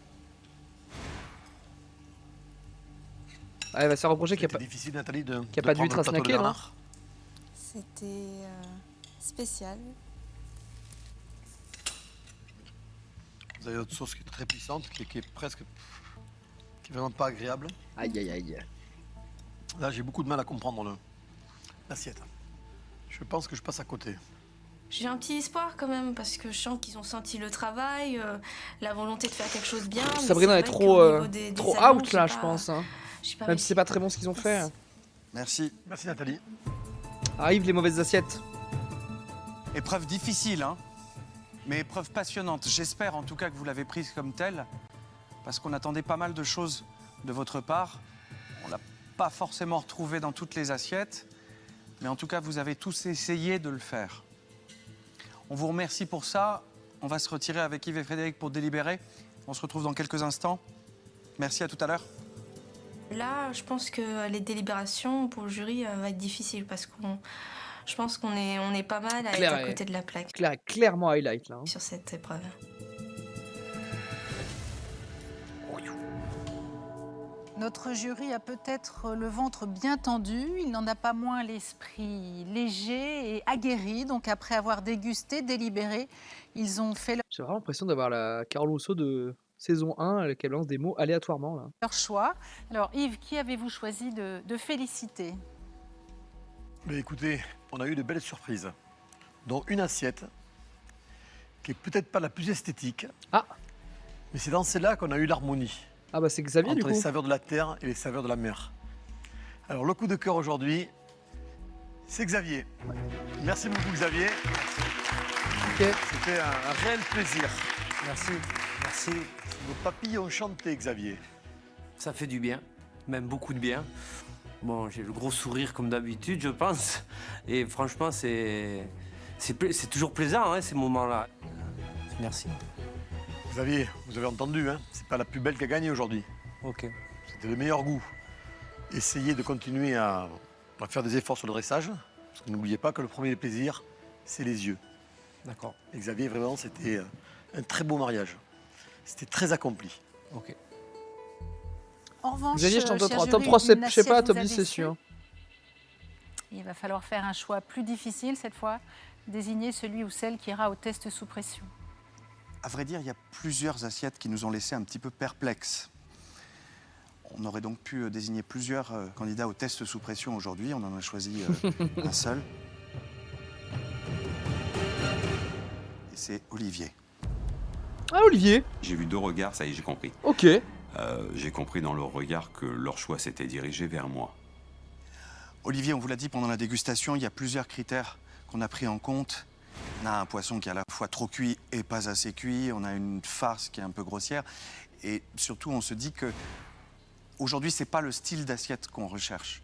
Ah, elle va se faire reprocher qu'il n'y a C'était pas. difficile, Nathalie, de. Qu'il y a de pas prendre d'huître le à plateau de snacker, non Bernard. C'était spécial. Vous avez votre sauce qui est très puissante, qui est presque. qui est vraiment pas agréable. Aïe aïe aïe. Là, j'ai beaucoup de mal à comprendre l'assiette. Je pense que je passe à côté. J'ai un petit espoir quand même parce que je sens qu'ils ont senti le travail, la volonté de faire quelque chose bien. mais Sabrina c'est est vrai trop, qu'au niveau des trop aliments, out là, j'ai je pas- pense. Hein. j'ai pas Même si c'est pas très bon ce qu'ils ont fait. Merci. Merci Nathalie. Arrivent les mauvaises assiettes. Épreuve difficile, hein, mais épreuve passionnante. J'espère en tout cas que vous l'avez prise comme telle, parce qu'on attendait pas mal de choses de votre part. On l'a pas forcément retrouvé dans toutes les assiettes, mais en tout cas, vous avez tous essayé de le faire. On vous remercie pour ça. On va se retirer avec Yves et Frédéric pour délibérer. On se retrouve dans quelques instants. Merci, à tout à l'heure. Là, je pense que les délibérations pour le jury va être difficile parce je pense qu'on est pas mal à Claire être à est- côté de la plaque Claire est clairement highlight là. Hein. sur cette épreuve. Notre jury a peut-être le ventre bien tendu, il n'en a pas moins l'esprit léger et aguerri. Donc après avoir dégusté, délibéré, ils ont fait J'ai vraiment l'impression d'avoir la Carole Rousseau de saison 1 qui balance des mots aléatoirement là. leur choix. Alors Yves, qui avez-vous choisi de féliciter? Mais écoutez, on a eu de belles surprises, dont une assiette qui est peut-être pas la plus esthétique. Mais c'est dans celle-là qu'on a eu l'harmonie. Ah bah c'est Xavier du entre coup. les saveurs de la terre et les saveurs de la mer. Alors le coup de cœur aujourd'hui, c'est Xavier. Merci beaucoup Xavier. C'était un réel plaisir. Merci, merci. Nos papilles ont chanté Xavier. Ça fait du bien, même beaucoup de bien. Bon, j'ai le gros sourire comme d'habitude, je pense. Et franchement, c'est toujours plaisant, hein, ces moments-là. Merci. Xavier, vous avez entendu, hein, c'est pas la plus belle qui a gagné aujourd'hui. Ok. C'était le meilleur goût. Essayez de continuer à faire des efforts sur le dressage. Parce que n'oubliez pas que le premier plaisir, c'est les yeux. D'accord. Et Xavier, vraiment, c'était un très beau mariage. C'était très accompli. Ok. En revanche, Xavier, je t'en donne cher 3. Top jury, 3, une je sais pas, assiette top vous a 10, c'est déçu. sûr. Il va falloir faire un choix plus difficile cette fois, désigner celui ou celle qui ira au test sous pression. À vrai dire, il y a plusieurs assiettes qui nous ont laissés un petit peu perplexes. On aurait donc pu désigner plusieurs candidats au test sous pression aujourd'hui. On en a choisi un seul. Et c'est Olivier. Ah Olivier. J'ai vu 2 regards, ça y est, j'ai compris. Ok. J'ai compris dans leur regard que leur choix s'était dirigé vers moi. Olivier, on vous l'a dit pendant la dégustation, il y a plusieurs critères qu'on a pris en compte. On a un poisson qui est à la fois trop cuit et pas assez cuit. On a une farce qui est un peu grossière. Et surtout, on se dit que aujourd'hui, c'est pas le style d'assiette qu'on recherche.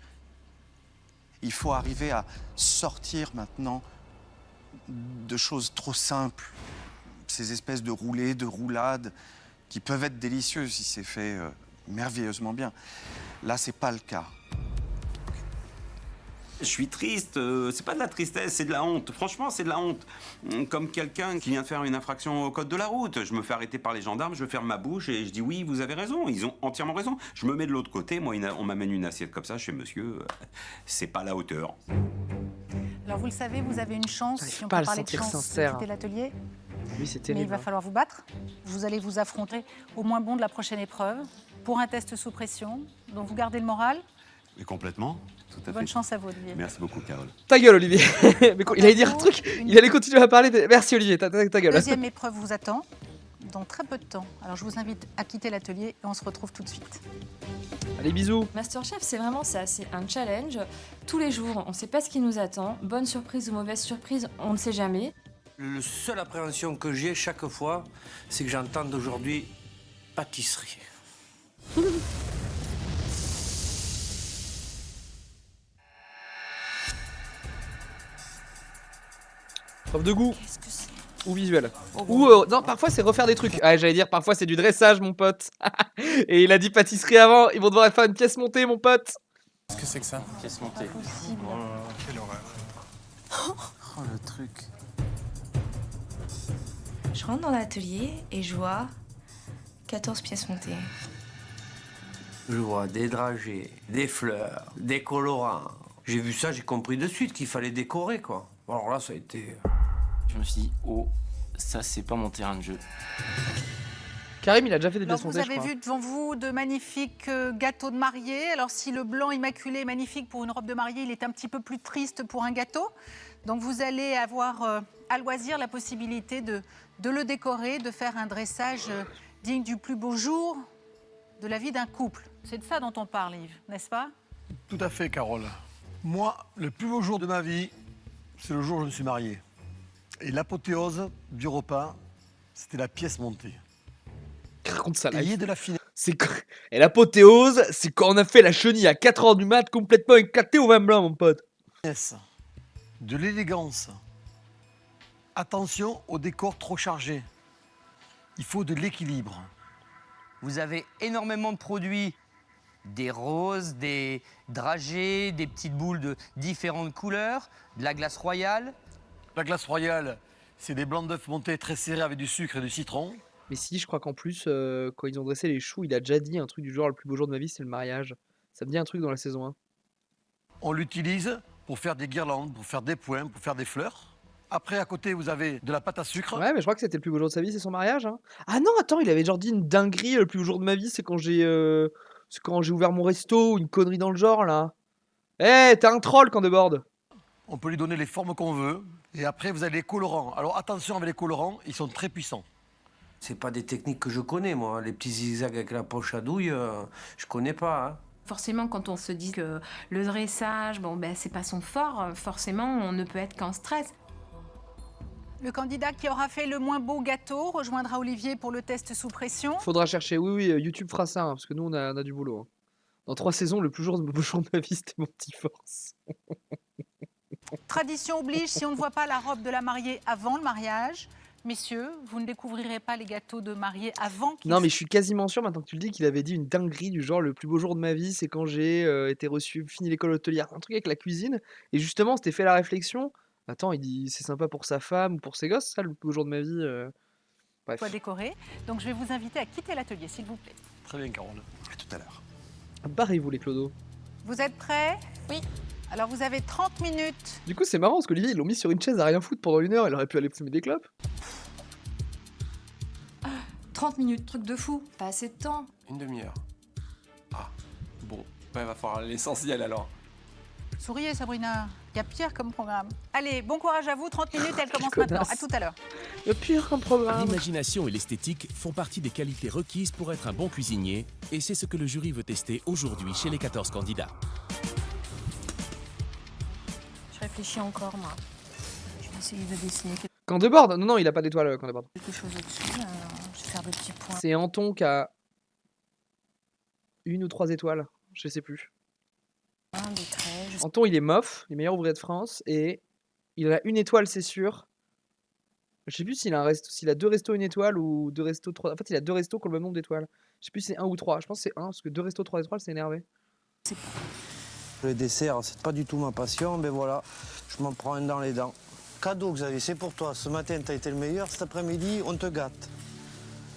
Il faut arriver à sortir maintenant de choses trop simples. Ces espèces de roulés, de roulades, qui peuvent être délicieuses si c'est fait merveilleusement bien. Là, c'est pas le cas. Je suis triste, c'est pas de la tristesse, c'est de la honte. Franchement, c'est de la honte. Comme quelqu'un qui vient de faire une infraction au code de la route. Je me fais arrêter par les gendarmes, je ferme ma bouche et je dis oui, vous avez raison, ils ont entièrement raison. Je me mets de l'autre côté, moi, on m'amène une assiette comme ça, je fais monsieur, c'est pas la hauteur. Alors vous le savez, vous avez une chance, J'arrive si on pas à peut le parler de sentir chance, de sincère. quitter l'atelier. Oui, c'est Mais il terrible. va hein. falloir vous battre. Vous allez vous affronter au moins bon de la prochaine épreuve pour un test sous pression. Donc vous gardez le moral. Mais complètement, tout à fait. Bonne chance à vous, Olivier. Merci beaucoup, Carole. Ta gueule Olivier. Mais il allait dire un truc, il allait continuer à parler. Merci Olivier, ta gueule. Deuxième épreuve vous attend dans très peu de temps. Alors je vous invite à quitter l'atelier et on se retrouve tout de suite. Allez, bisous. Masterchef, c'est vraiment ça, c'est un challenge. Tous les jours, on ne sait pas ce qui nous attend. Bonne surprise ou mauvaise surprise, on ne sait jamais. La seule appréhension que j'ai chaque fois, c'est que j'entende aujourd'hui pâtisserie. Preuve de goût. Ou visuel. Oh, Ou non, parfois c'est refaire des trucs. Ah, j'allais dire parfois c'est du dressage, mon pote. Et il a dit pâtisserie avant. Ils vont devoir faire une pièce montée, mon pote. Qu'est-ce que c'est que ça? Pièce montée. Quelle horreur. Oh, le truc. Je rentre dans l'atelier et je vois 14 pièces montées. Je vois des dragées, des fleurs, des colorants. J'ai vu ça, j'ai compris de suite qu'il fallait décorer, quoi. Alors là, ça a été... Je me suis dit, oh, ça c'est pas mon terrain de jeu. Karim, il a déjà fait des Alors pièces vous montées, je avez crois. vu devant vous de magnifiques gâteaux de mariée. Alors si le blanc immaculé est magnifique pour une robe de mariée, il est un petit peu plus triste pour un gâteau. Donc vous allez avoir à loisir la possibilité de le décorer, de faire un dressage digne du plus beau jour de la vie d'un couple. C'est de ça dont on parle, Yves, n'est-ce pas? Tout à fait, Carole. Moi, le plus beau jour de ma vie, c'est le jour où je me suis marié. Et l'apothéose du repas, c'était la pièce montée. Raconte ça là. Ayez de la finesse. Et l'apothéose, c'est quand on a fait la chenille à 4h du mat, complètement éclaté au vin blanc, mon pote. De l'élégance. Attention au décor trop chargé. Il faut de l'équilibre. Vous avez énormément de produits, des roses, des dragées, des petites boules de différentes couleurs, de la glace royale. La glace royale, c'est des blancs d'œufs montés très serrés avec du sucre et du citron. Mais si, je crois qu'en plus, quand ils ont dressé les choux, il a déjà dit un truc du genre le plus beau jour de ma vie, c'est le mariage. Ça me dit un truc dans la saison 1. On l'utilise pour faire des guirlandes, pour faire des points, pour faire des fleurs. Après, à côté, vous avez de la pâte à sucre. Ouais, mais je crois que c'était le plus beau jour de sa vie, c'est son mariage. Hein. Ah non, attends, il avait genre dit une dinguerie, le plus beau jour de ma vie, c'est quand j'ai ouvert mon resto, ou une connerie dans le genre, là. Eh, t'es un troll quand déborde. On peut lui donner les formes qu'on veut. Et après, vous avez les colorants. Alors attention avec les colorants, ils sont très puissants. C'est pas des techniques que je connais, moi. Les petits zigzags avec la poche à douille, je connais pas. Hein. Forcément, quand on se dit que le dressage, c'est pas son fort, forcément, on ne peut être qu'en stress. Le candidat qui aura fait le moins beau gâteau rejoindra Olivier pour le test sous pression. Faudra chercher, oui, YouTube fera ça, hein, parce que nous, on a du boulot. Hein. Dans 3 saisons, le plus beau jour de ma vie, c'était mon petit force. Tradition oblige, si on ne voit pas la robe de la mariée avant le mariage, messieurs, vous ne découvrirez pas les gâteaux de mariée avant qu'ils... Non, mais je suis quasiment sûr, maintenant que tu le dis, qu'il avait dit une dinguerie du genre le plus beau jour de ma vie, c'est quand j'ai été reçu, fini l'école hôtelière, un truc avec la cuisine. Et justement, c'était fait la réflexion. Attends, il dit c'est sympa pour sa femme ou pour ses gosses, ça, le plus beau jour de ma vie. Bref. Soit décoré. Donc je vais vous inviter à quitter l'atelier, s'il vous plaît. Très bien, Carole. À tout à l'heure. Barrez-vous, les clodos. Vous êtes prêts? Oui. Alors vous avez 30 minutes. Du coup, c'est marrant parce qu'Olivier, ils l'ont mis sur une chaise à rien foutre pendant 1 heure. Il aurait pu aller fumer des clopes. 30 minutes, truc de fou, pas assez de temps. Une demi-heure. Ah, bon, il va falloir l'essentiel alors. Souriez, Sabrina. Il y a pire comme programme. Allez, bon courage à vous. 30 minutes, elle commence maintenant. À tout à l'heure. Le pire comme programme. L'imagination et l'esthétique font partie des qualités requises pour être un bon cuisinier, et c'est ce que le jury veut tester aujourd'hui chez les 14 candidats. Je réfléchis encore, moi. Je vais essayer de dessiner Quand déborde. Non, il a pas d'étoile quand déborde. quelque chose au-dessus. Je vais faire des petits points. C'est Anton qui a 1 ou 3 étoiles. Je sais plus. Des traits, Anton, il est mof, il est meilleur ouvrier de France, et il a 1 étoile, c'est sûr. Je sais plus s'il a, s'il a 2 restos 1 étoile ou 2 restos 3. En fait, il a 2 restos qui ont le même nombre d'étoiles. Je sais plus si c'est 1 ou 3. Je pense que c'est 1, parce que 2 restos 3 étoiles, c'est énervé. Les desserts, c'est pas du tout ma passion, mais voilà, je m'en prends un dans les dents. Cadeau, Xavier, c'est pour toi. Ce matin, t'as été le meilleur, cet après-midi, on te gâte.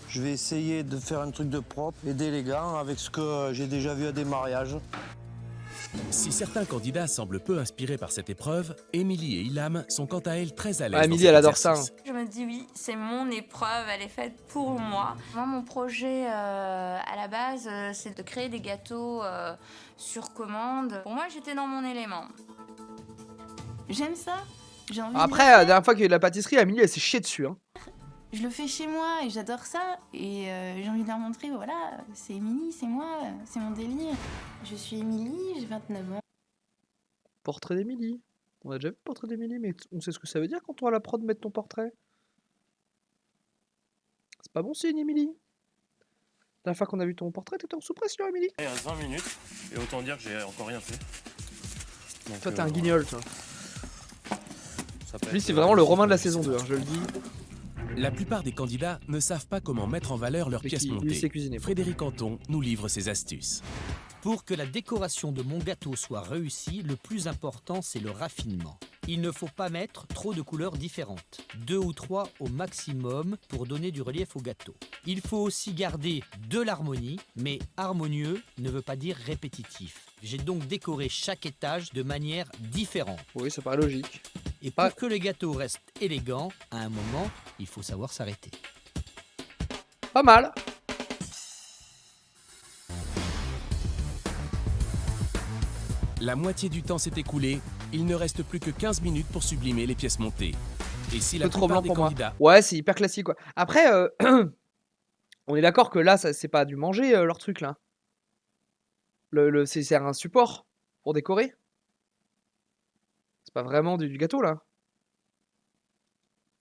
Je vais essayer de faire un truc de propre et d'élégant avec ce que j'ai déjà vu à des mariages. Si certains candidats semblent peu inspirés par cette épreuve, Émilie et Ilham sont quant à elles très à l'aise. Ah, Émilie, elle adore ça. Hein. Je me dis oui, c'est mon épreuve, elle est faite pour moi. Moi, mon projet à la base, c'est de créer des gâteaux sur commande. Pour moi, j'étais dans mon élément. J'aime ça. J'ai envie Après, la dernière fois qu'il y a eu de la pâtisserie, Émilie, elle s'est chiée dessus. Hein. Je le fais chez moi et j'adore ça. Et j'ai envie de leur montrer, voilà, c'est Émilie, c'est moi, c'est mon délire. Je suis Émilie, j'ai 29 ans. Portrait d'Émilie. On a déjà vu le portrait d'Émilie, mais on sait ce que ça veut dire quand on va à la prod mettre ton portrait. C'est pas bon signe, Émilie. La dernière fois qu'on a vu ton portrait, t'étais en sous-pression, Émilie. Il reste 20 minutes, et autant dire que j'ai encore rien fait. Donc, toi, t'es un guignol, toi. Ça peut Lui, être, c'est vraiment le Romain de la saison 2, hein, je le dis. La plupart des candidats ne savent pas comment mettre en valeur leurs pièces montées. Frédéric Anton nous livre ses astuces. Pour que la décoration de mon gâteau soit réussie, le plus important, c'est le raffinement. Il ne faut pas mettre trop de couleurs différentes, 2 ou 3 au maximum pour donner du relief au gâteau. Il faut aussi garder de l'harmonie, mais harmonieux ne veut pas dire répétitif. J'ai donc décoré chaque étage de manière différente. Oui, ça paraît logique. Et pour que le gâteau reste élégant, à un moment, il faut savoir s'arrêter. Pas mal. La moitié du temps s'est écoulé Il ne reste plus que 15 minutes pour sublimer les pièces montées. Et si la peu trop plupart blanc des pour moi. candidats... Ouais, c'est hyper classique quoi. Après, on est d'accord que là, c'est pas du manger leur truc là. C'est un support pour décorer. C'est pas vraiment du gâteau là.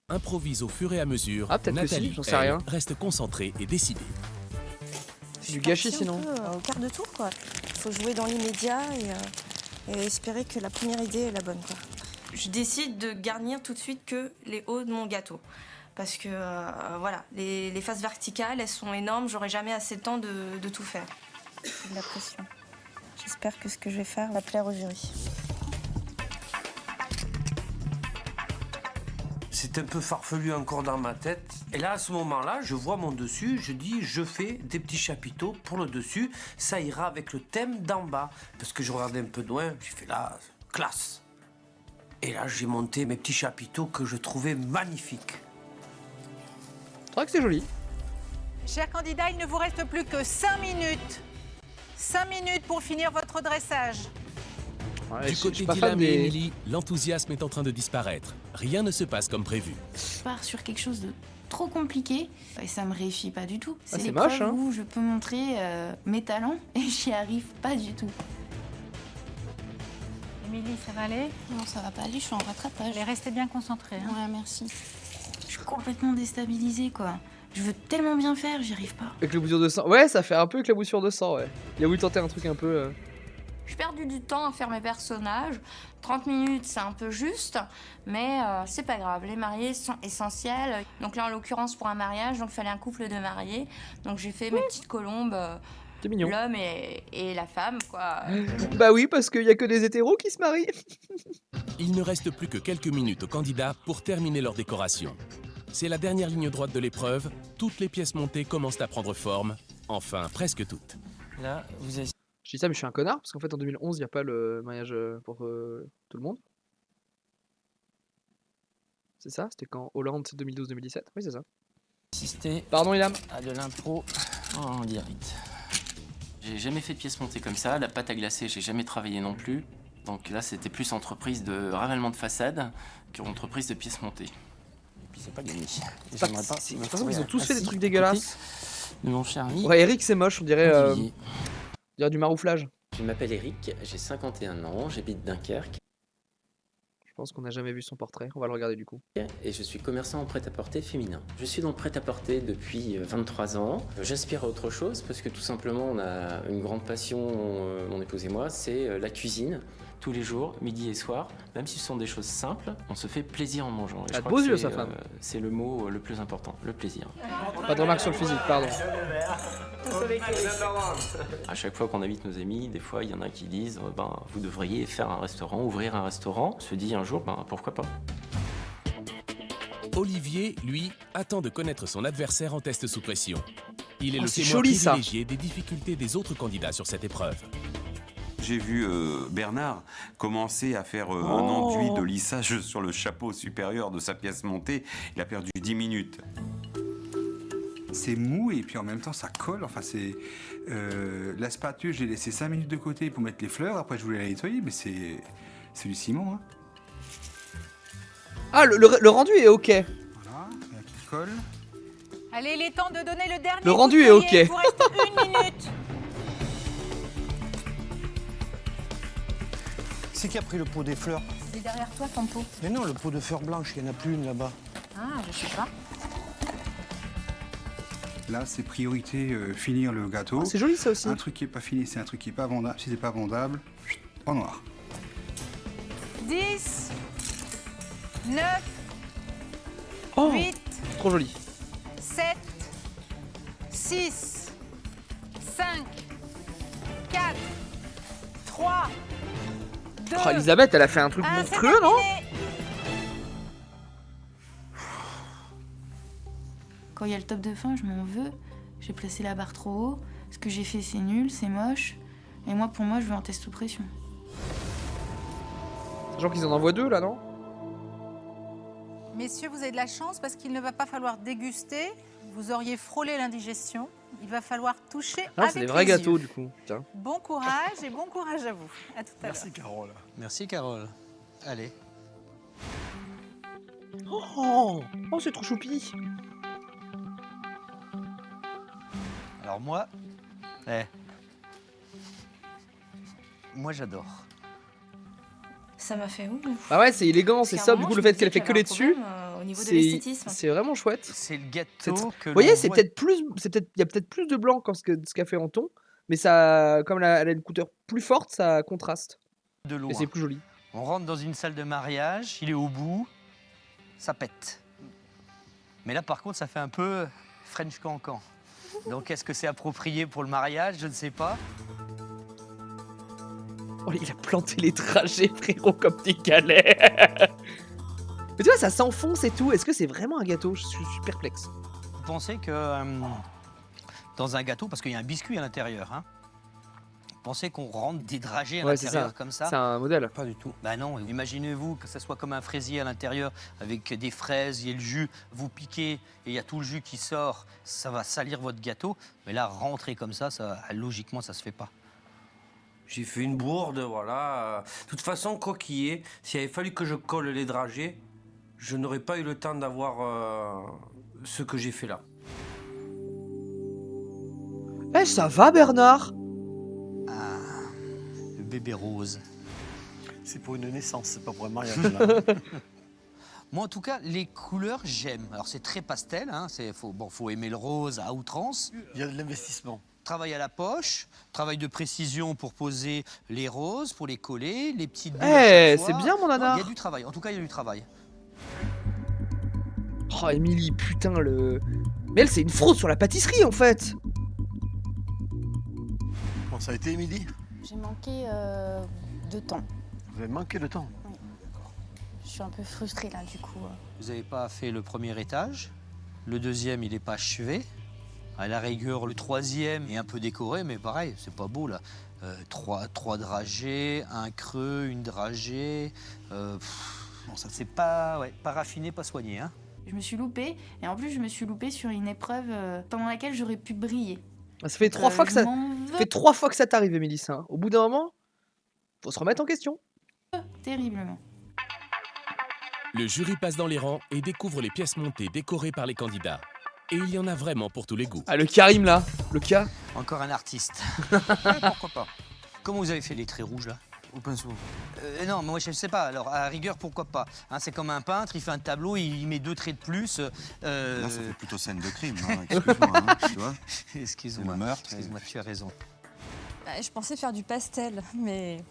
Improvise au fur et à mesure, Ah, peut-être que Nathalie, si, j'en sais elle, rien. reste concentrée et décidée. C'est du gâchis Parti sinon. un peu, au quart de tour, quoi. Il faut jouer dans l'immédiat et espérer que la première idée est la bonne, quoi. Je décide de garnir tout de suite que les hauts de mon gâteau. Parce que voilà, les faces verticales, elles sont énormes, j'aurai jamais assez de temps de tout faire. C'est de la pression. J'espère que ce que je vais faire va plaire au jury. C'est un peu farfelu encore dans ma tête. Et là, à ce moment-là, je vois mon dessus, je dis, je fais des petits chapiteaux pour le dessus. Ça ira avec le thème d'en bas. Parce que je regardais un peu de loin, j'ai fait là, classe. Et là, j'ai monté mes petits chapiteaux que je trouvais magnifiques. C'est vrai que c'est joli. Chers candidats, il ne vous reste plus que 5 minutes. 5 minutes pour finir votre dressage. Ouais, Du côté d'Ilham et Émilie, l'enthousiasme est en train de disparaître. Rien ne se passe comme prévu. Je pars sur quelque chose de trop compliqué et ça me réussit pas du tout. c'est l'épreuve moche, hein. où je peux montrer mes talents et j'y arrive pas du tout. Émilie, ça va aller? Non, ça va pas aller, je suis en rattrapage. Allez, restez bien concentrés. Hein. Ouais, merci. Je suis complètement déstabilisée, quoi. Je veux tellement bien faire, j'y arrive pas. Éclaboussure de sang. Ouais, ça fait un peu éclaboussure de sang, ouais. Il a voulu tenter un truc un peu. J'ai perdu du temps à faire mes personnages. 30 minutes, c'est un peu juste, mais c'est pas grave. Les mariés sont essentiels. Donc là, en l'occurrence, pour un mariage, donc il fallait un couple de mariés. Donc j'ai fait mes petites colombes. C'est mignon. L'homme et la femme, quoi. Bah oui, parce qu'il y a que des hétéros qui se marient. Il ne reste plus que quelques minutes aux candidats pour terminer leur décoration. C'est la dernière ligne droite de l'épreuve. Toutes les pièces montées commencent à prendre forme. Enfin, presque toutes. Là, vous avez... Je dis ça, mais je suis un connard, parce qu'en fait, en 2011, il n'y a pas le mariage pour tout le monde. C'est ça? C'était quand? Hollande, c'est 2012-2017? Oui, c'est ça. Assisté Pardon, Ilham. à de l'impro en direct. J'ai jamais fait de pièce montée comme ça. La pâte à glacer, j'ai jamais travaillé non plus. Donc là, c'était plus entreprise de ravalement de façade qu'entreprise de pièces montées. Et puis c'est pas gagné. De toute façon, ils ont tous fait des trucs dégueulasses. De mon cher ami. Ouais, Eric, c'est moche, on dirait, Olivier. on dirait du marouflage. Je m'appelle Eric, j'ai 51 ans, j'habite Dunkerque Je pense qu'on n'a jamais vu son portrait, on va le regarder du coup. et je suis commerçant en prêt-à-porter féminin. Je suis dans le prêt-à-porter depuis 23 ans. J'aspire à autre chose parce que tout simplement on a une grande passion, mon épouse et moi, c'est la cuisine. Tous les jours, midi et soir, même si ce sont des choses simples, on se fait plaisir en mangeant. Et je Elle a de crois beaux que yeux, c'est, sa femme. C'est le mot le plus important, le plaisir. Pas de remarque sur le physique, pardon. À chaque fois qu'on invite nos amis, des fois il y en a qui disent vous devriez faire un restaurant, ouvrir un restaurant. On se dit un jour pourquoi pas. Olivier, lui, attend de connaître son adversaire en test sous pression. Il est Oh, le c'est témoin joli, ça. privilégié des difficultés des autres candidats sur cette épreuve. J'ai vu Bernard commencer à faire un Oh. enduit de lissage sur le chapeau supérieur de sa pièce montée. Il a perdu 10 minutes. C'est mou et puis en même temps ça colle. Enfin, c'est la spatule, j'ai laissé 5 minutes de côté pour mettre les fleurs. Après, je voulais la nettoyer, mais c'est du ciment. Hein. Ah, le rendu est ok. Voilà, il y a qui colle. Allez, il est temps de donner le dernier Le coup rendu de est ok. collier. Il vous reste 1 minute. C'est qui a pris le pot des fleurs? C'est derrière toi, ton pot. Mais non, le pot de fleurs blanches, il n'y en a plus une là-bas. Ah, je sais pas. Là, c'est priorité finir le gâteau. C'est joli ça aussi. Un truc qui est pas fini, c'est un truc qui est pas vendable. Si c'est pas vendable, en noir. 10, 9, Oh, 8, trop joli. 7, 6, 5, 4, 3, 2, Oh, Elisabeth, elle a fait un truc 1, monstrueux, non? Quand il y a le top de fin, je m'en veux. J'ai placé la barre trop haut. Ce que j'ai fait, c'est nul, c'est moche. Et moi, pour moi, je veux un test sous pression. Genre qu'ils en envoient deux là, non? Messieurs, vous avez de la chance parce qu'il ne va pas falloir déguster. Vous auriez frôlé l'indigestion. Il va falloir toucher Ah, avec c'est des les vrais yeux. gâteaux du coup. Tiens. Bon courage et bon courage à vous. À tout à l'heure. Merci, Carole. Merci Carole. Allez. Oh, c'est trop choupi. Alors moi, moi j'adore. Ça m'a fait ouf. Ah ouais, c'est élégant, c'est ça. Du coup, le fait qu'elle ait fait que les dessus, au niveau de l'esthétisme. c'est vraiment chouette. C'est le gâteau que Vous voyez, l'on c'est voit- peut-être plus, il y a peut-être plus de blanc ce qu'a fait Anton, mais ça, comme elle a une couleur plus forte, ça contraste. de loin. Et c'est plus joli. On rentre dans une salle de mariage, il est au bout, ça pète. Mais là par contre ça fait un peu French Cancan. Donc est-ce que c'est approprié pour le mariage? Je ne sais pas. Oh, il a planté les trajets, frérot, comme des galets. Mais tu vois, ça s'enfonce et tout. Est-ce que c'est vraiment un gâteau? Je suis perplexe. Vous pensez que dans un gâteau, parce qu'il y a un biscuit à l'intérieur, hein, vous pensez qu'on rentre des dragées à Ouais, c'est l'intérieur ça. comme ça? C'est un modèle. Pas du tout. Bah non, imaginez-vous que ça soit comme un fraisier à l'intérieur avec des fraises, il y a le jus, vous piquez et il y a tout le jus qui sort, ça va salir votre gâteau. Mais là, rentrer comme ça, logiquement, ça se fait pas. J'ai fait une bourde, voilà. De toute façon, quoi qu'il y ait, s'il avait fallu que je colle les dragées, je n'aurais pas eu le temps d'avoir ce que j'ai fait là. Eh, ça va, Bernard? Le bébé rose. C'est pour une naissance, c'est pas pour un mariage. Là. Moi, en tout cas, les couleurs, j'aime. Alors, c'est très pastel, hein, faut aimer le rose à outrance. Il y a de l'investissement. Travail à la poche, travail de précision pour poser les roses, pour les coller, les petites boules. Eh, c'est bien, mon nanar. nanar. Il y a du travail, en tout cas, il y a du travail. Oh, Émilie, putain, Mais elle, c'est une fraude sur la pâtisserie, en fait. Bon, ça a été, Émilie? J'ai manqué de temps. Vous avez manqué de temps? Je suis un peu frustrée là, du coup. Vous n'avez pas fait le premier étage. Le deuxième, il n'est pas achevé. À la rigueur, le troisième est un peu décoré, mais pareil, c'est pas beau là. Trois dragées, un creux, une dragée. Bon, ça c'est pas raffiné, pas soigné. Hein. Je me suis loupée, et en plus je me suis loupée sur une épreuve pendant laquelle j'aurais pu briller. Ça fait trois fois que ça t'arrive, Émilie, ça. Au bout d'un moment, faut se remettre en question. Terriblement. Le jury passe dans les rangs et découvre les pièces montées décorées par les candidats. Et il y en a vraiment pour tous les goûts. Ah, le Karim, là. Le cas. Encore un artiste. Pourquoi pas. Comment vous avez fait les traits rouges là? Au pinceau. Non, mais moi je sais pas. Alors à la rigueur, pourquoi pas, hein, c'est comme un peintre, il fait un tableau, il met 2 traits de plus. Là, ça fait plutôt scène de crime, hein, excuse-moi. Hein, tu vois. Excuse-moi. Le meurtre. Excuse-moi, tu as raison. Je pensais faire du pastel, mais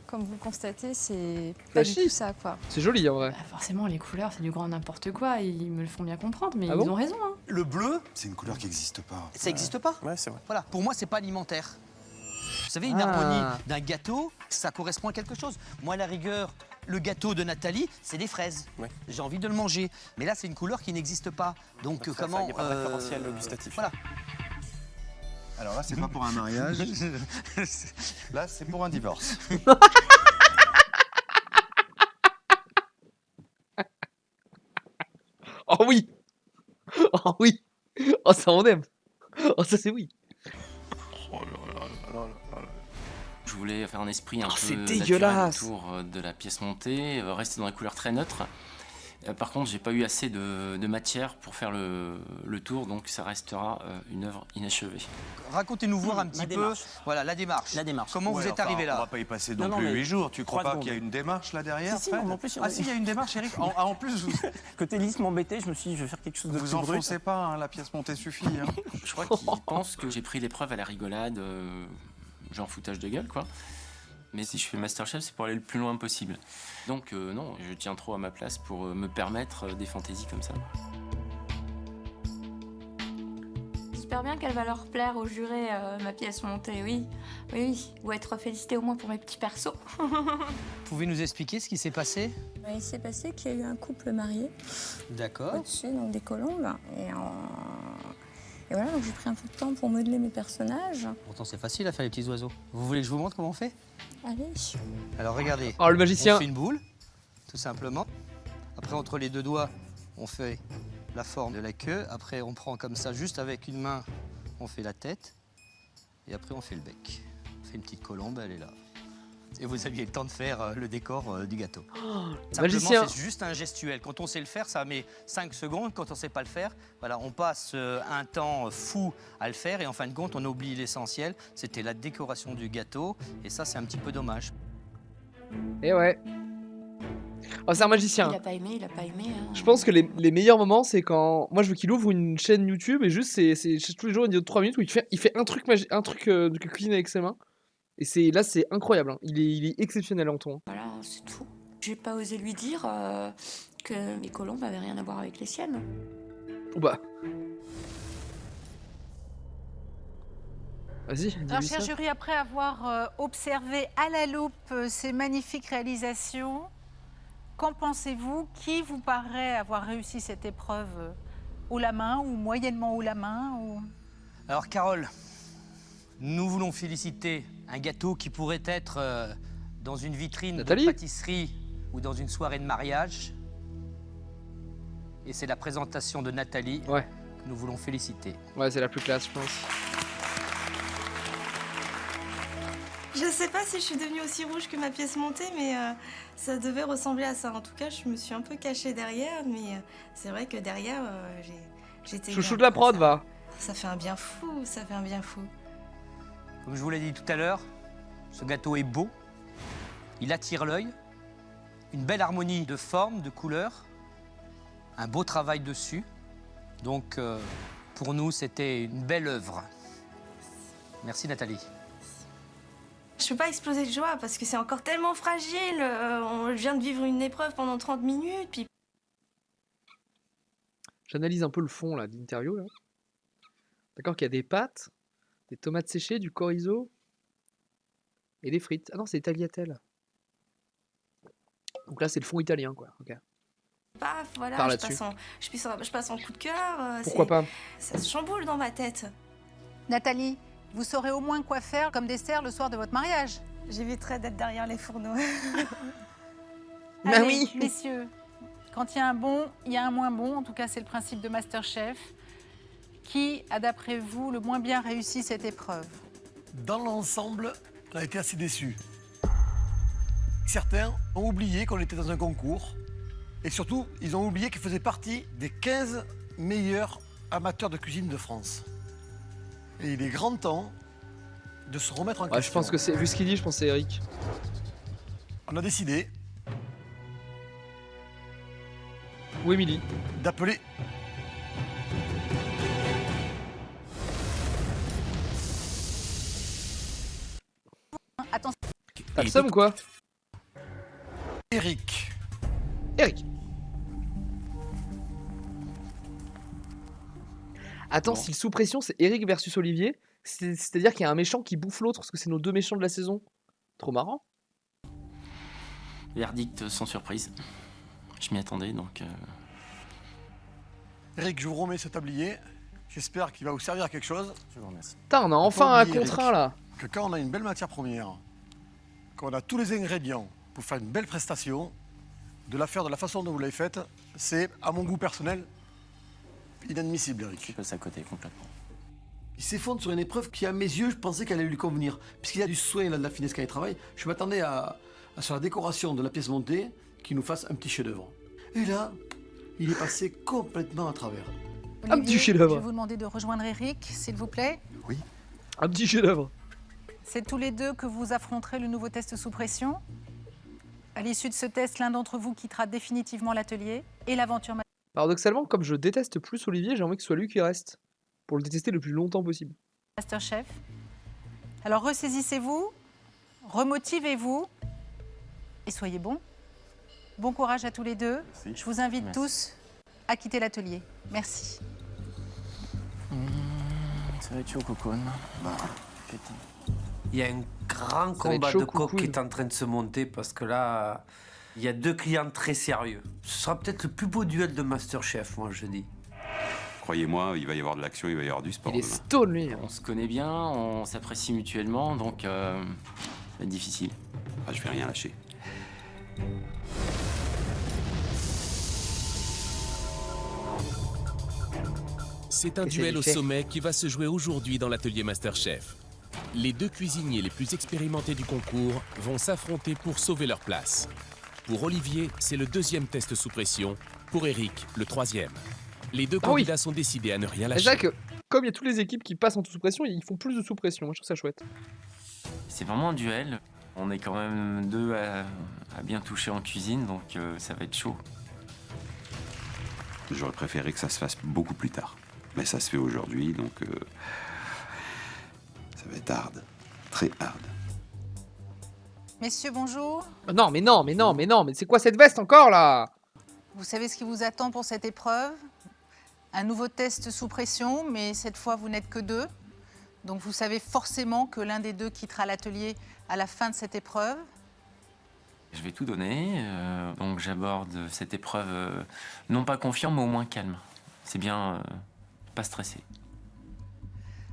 comme vous le constatez, c'est Bah, pas du si. tout ça, quoi. C'est joli, en vrai. Forcément, les couleurs, c'est du grand n'importe quoi. Ils me le font bien comprendre, mais Ah ils bon ont raison. Hein. Le bleu, C'est une couleur qui n'existe pas. ça n'existe pas. Ouais, c'est vrai. Voilà, pour moi, c'est pas alimentaire. Vous savez, une Ah. harmonie d'un gâteau, ça correspond à quelque chose. Moi, à la rigueur, le gâteau de Nathalie, c'est des fraises. Ouais. J'ai envie de le manger. Mais là, c'est une couleur qui n'existe pas. Donc, Ça, comment. il n'y a pas de référentiel gustatif. Voilà. Alors là, c'est pas pour un mariage. Là, c'est pour un divorce. Oh oui. Oh oui. Oh, ça, on aime. Oh, ça, c'est oui. Je voulais faire un esprit un Oh, peu c'est naturel dégueulasse. autour de la pièce montée, rester dans des couleurs très neutres. Par contre, j'ai pas eu assez de matière pour faire le tour, donc ça restera une œuvre inachevée. Racontez-nous voir un petit Ma peu. démarche. Voilà, la démarche. La démarche. Comment vous êtes arrivé On là? va pas y passer Non, non, non, plus mais 8 jours. Tu crois 3 pas qu'il y a secondes. une démarche là derrière? Si, si, Fred en plus, Ah si, il y a une démarche, Eric. En plus, Côté liste m'embêtait, je me suis dit, je vais faire quelque chose de vous plus brut. enfoncez pas, hein, la pièce montée suffit. Hein. Je crois qu'ils pensent que j'ai pris l'épreuve à la rigolade, genre foutage de gueule, quoi. Mais si je fais Masterchef, c'est pour aller le plus loin possible. Donc non, je tiens trop à ma place pour me permettre des fantaisies comme ça. J'espère bien qu'elle va leur plaire aux jurés, ma pièce montée, oui. Oui, oui. Ou être félicitée au moins pour mes petits persos. Pouvez nous expliquer ce qui s'est passé? Il s'est passé qu'il y a eu un couple marié D'accord. au-dessus, donc des colombes. Et voilà, donc j'ai pris un peu de temps pour modeler mes personnages. Pourtant, c'est facile à faire les petits oiseaux. Vous voulez que je vous montre comment on fait? Allez. Alors regardez. Oh, le magicien. On fait une boule, tout simplement. Après, entre les deux doigts, on fait la forme de la queue. Après, on prend comme ça, juste avec une main, on fait la tête. Et après, on fait le bec. On fait une petite colombe, elle est là. et vous aviez le temps de faire le décor du gâteau. magicien. Simplement, c'est juste un gestuel. Quand on sait le faire, ça met 5 secondes. Quand on ne sait pas le faire, voilà, on passe un temps fou à le faire et en fin de compte, on oublie l'essentiel. C'était la décoration du gâteau et ça, c'est un petit peu dommage. Et ouais. Oh, c'est un magicien. Il a pas aimé, il a pas aimé. Hein. Je pense que les meilleurs moments, c'est quand. Moi, je veux qu'il ouvre une chaîne YouTube et juste, c'est tous les jours une vidéo de 3 minutes où il fait un truc, de cuisine avec ses mains. Et là, c'est incroyable. Hein. Il est exceptionnel, Anton. Voilà, c'est tout. J'ai pas osé lui dire que mes colombes avaient rien à voir avec les siennes. Oh bah. Vas-y, Alors, dis-lui cher ça. jury, après avoir observé à la loupe ces magnifiques réalisations, qu'en pensez-vous? Qui vous paraît avoir réussi cette épreuve haut la main ou moyennement haut la main ou... Alors, Carole, nous voulons féliciter un gâteau qui pourrait être dans une vitrine Nathalie de pâtisserie ou dans une soirée de mariage. Et c'est la présentation de Nathalie que nous voulons féliciter. Ouais, c'est la plus classe, je pense. Je sais pas si je suis devenue aussi rouge que ma pièce montée, mais ça devait ressembler à ça. En tout cas, je me suis un peu cachée derrière, mais c'est vrai que derrière, j'étais... Chouchou bien. de la prod, va. Ça fait un bien fou, ça fait un bien fou. Comme je vous l'ai dit tout à l'heure, ce gâteau est beau, il attire l'œil, une belle harmonie de formes, de couleurs, un beau travail dessus. Donc, pour nous, c'était une belle œuvre. Merci Nathalie. Je peux pas exploser de joie parce que c'est encore tellement fragile. On vient de vivre une épreuve pendant 30 minutes, puis... J'analyse un peu le fond là d'interview là. D'accord qu'il y a des pâtes, des tomates séchées, du chorizo et des frites. Ah non, c'est tagliatelle. Donc là, c'est le fond italien quoi. Ok. Paf, voilà, Par je là-dessus. passe en coup de cœur. Pourquoi pas? Ça se chamboule dans ma tête. Nathalie, vous saurez au moins quoi faire comme dessert le soir de votre mariage. J'éviterai d'être derrière les fourneaux. Bah Allez, oui. messieurs, quand il y a un bon, il y a un moins bon. En tout cas, c'est le principe de MasterChef. Qui a, d'après vous, le moins bien réussi cette épreuve? Dans l'ensemble, on a été assez déçus. Certains ont oublié qu'on était dans un concours. Et surtout, ils ont oublié qu'ils faisaient partie des 15 meilleurs amateurs de cuisine de France. Et il est grand temps de se remettre en question. Je pense que c'est, vu ce qu'il dit, je pense que c'est Eric. On a décidé Ou Émilie d'appeler Attention. T'as le seum ou quoi? Eric. Eric. Attends, si le sous pression c'est Eric versus Olivier, c'est-à-dire qu'il y a un méchant qui bouffe l'autre parce que c'est nos deux méchants de la saison. Trop marrant. Verdict sans surprise. Je m'y attendais donc. Eric, je vous remets ce tablier. J'espère qu'il va vous servir à quelque chose. Je vous remercie. Putain, on a enfin un contrat là. Que quand on a une belle matière première, qu'on a tous les ingrédients pour faire une belle prestation, de la faire de la façon dont vous l'avez faite, c'est, à mon goût personnel, inadmissible, Eric. Je passe à côté complètement. Il s'effondre sur une épreuve qui, à mes yeux, je pensais qu'elle allait lui convenir. Puisqu'il y a du soin et de la finesse quand il travaille, je m'attendais à sur la décoration de la pièce montée, qu'il nous fasse un petit chef-d'œuvre. Et là, il est passé complètement à travers. Un petit Olivier, chef-d'œuvre. Je vais vous demander de rejoindre Eric, s'il vous plaît. Oui. Un petit chef-d'œuvre. C'est tous les deux que vous affronterez le nouveau test sous pression. À l'issue de ce test, l'un d'entre vous quittera définitivement l'atelier et l'aventure. Paradoxalement, comme je déteste plus Olivier, j'ai envie que ce soit lui qui reste. Pour le détester le plus longtemps possible. MasterChef. Alors ressaisissez-vous, remotivez-vous et soyez bons. Bon courage à tous les deux. Merci. Je vous invite Merci. tous à quitter l'atelier. Merci. Ça va être chaud, Cocoon. Putain. Il y a un grand Ça va être combat chaud, de coq qui coucou. est en train de se monter parce que là, il y a deux clients très sérieux. Ce sera peut-être le plus beau duel de MasterChef, moi je dis. Croyez-moi, il va y avoir de l'action, il va y avoir du sport. Il est demain. stone lui. On se connaît bien, on s'apprécie mutuellement, donc ça va être difficile. Ah, je vais rien lâcher. C'est un Et c'est duel au fait. sommet qui va se jouer aujourd'hui dans l'atelier MasterChef. Les 2 cuisiniers les plus expérimentés du concours vont s'affronter pour sauver leur place. Pour Olivier, c'est le 2e test sous pression. Pour Eric, le 3e. Les 2 candidats sont décidés à ne rien lâcher. C'est vrai que, comme il y a toutes les équipes qui passent en sous pression, ils font plus de sous pression. Moi, je trouve ça chouette. C'est vraiment un duel. On est quand même 2 à bien toucher en cuisine, donc ça va être chaud. J'aurais préféré que ça se fasse beaucoup plus tard. Mais ça se fait aujourd'hui, donc ça va être hard. Très hard. Messieurs, bonjour. Non, mais c'est quoi cette veste encore là? Vous savez ce qui vous attend pour cette épreuve? Un nouveau test sous pression, mais cette fois, vous n'êtes que 2. Donc vous savez forcément que l'un des 2 quittera l'atelier à la fin de cette épreuve. Je vais tout donner, donc j'aborde cette épreuve non pas confiant, mais au moins calme. C'est bien pas stressé.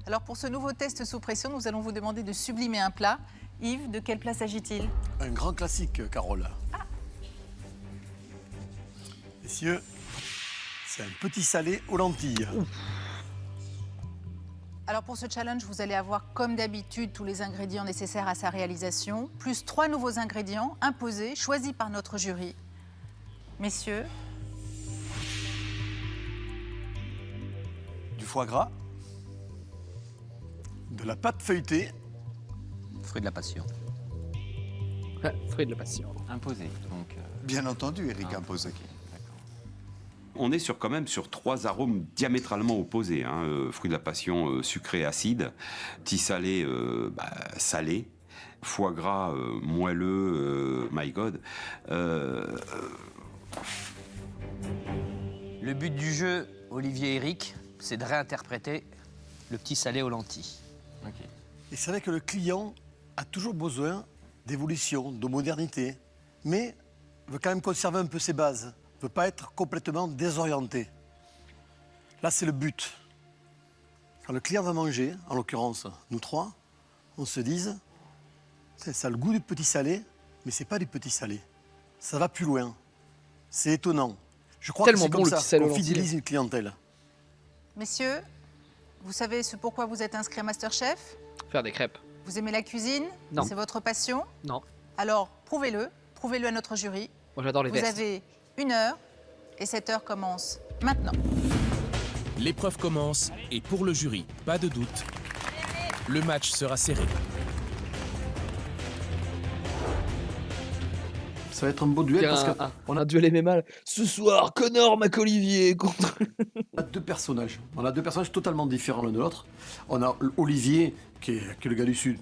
Alors pour ce nouveau test sous pression, nous allons vous demander de sublimer un plat. Yves, de quel plat s'agit-il? Un grand classique, Carole. Messieurs, c'est un petit salé aux lentilles. Alors pour ce challenge, vous allez avoir comme d'habitude tous les ingrédients nécessaires à sa réalisation, plus 3 nouveaux ingrédients imposés, choisis par notre jury. Messieurs. Du foie gras, de la pâte feuilletée, Fruit de la passion. Fruit de la passion. Imposé, donc... Bien entendu, Eric, imposé. On est quand même sur 3 arômes diamétralement opposés. Fruit de la passion sucré acide, petit salé salé, foie gras moelleux, my God. Le but du jeu, Olivier et Eric, c'est de réinterpréter le petit salé aux lentilles. Et c'est vrai que le client a toujours besoin d'évolution, de modernité, mais veut quand même conserver un peu ses bases, ne veut pas être complètement désorienté. Là, c'est le but. Quand le client va manger, en l'occurrence nous 3, on se dise, ça a le goût du petit salé, mais c'est pas du petit salé. Ça va plus loin. C'est étonnant. Je crois que c'est comme ça qu'on fidélise une clientèle. Messieurs, vous savez ce pourquoi vous êtes inscrit à Masterchef? Faire des crêpes. Vous aimez la cuisine? Non. C'est votre passion? Non. Alors, prouvez-le à notre jury. Moi, j'adore les Vous vestes. avez 1 heure et cette heure commence maintenant. L'épreuve commence et pour le jury, pas de doute, le match sera serré. Ça va être un beau duel parce qu'on a duelé mes mal. Ce soir, Connor McOlivier contre... On a 2 personnages. On a 2 personnages totalement différents l'un de l'autre. On a Olivier, qui est le gars du Sud,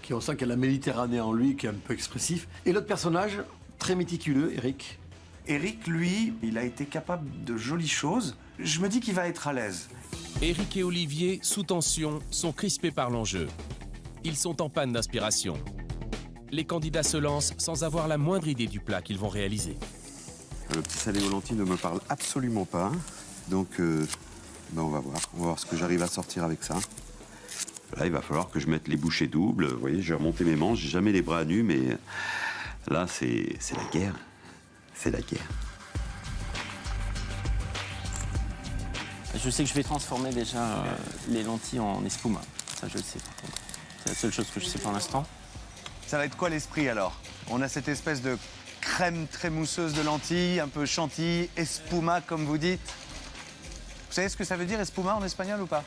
qui on sent qu'il a la Méditerranée en lui, qui est un peu expressif. Et l'autre personnage, très méticuleux, Eric. Eric, lui, il a été capable de jolies choses. Je me dis qu'il va être à l'aise. Eric et Olivier, sous tension, sont crispés par l'enjeu. Ils sont en panne d'inspiration. Les candidats se lancent sans avoir la moindre idée du plat qu'ils vont réaliser. Le petit salé aux lentilles ne me parle absolument pas. Donc, on va voir ce que j'arrive à sortir avec ça. Là, il va falloir que je mette les bouchées doubles. Vous voyez, j'ai remonté mes manches, j'ai jamais les bras nus, mais là, c'est la guerre. C'est la guerre. Je sais que je vais transformer déjà les lentilles en espuma. Ça, je le sais, par contre. C'est la seule chose que je sais pour l'instant. Ça va être quoi l'esprit alors? On a cette espèce de crème très mousseuse de lentilles, un peu chantilly, espuma comme vous dites. Vous savez ce que ça veut dire espuma en espagnol ou pas?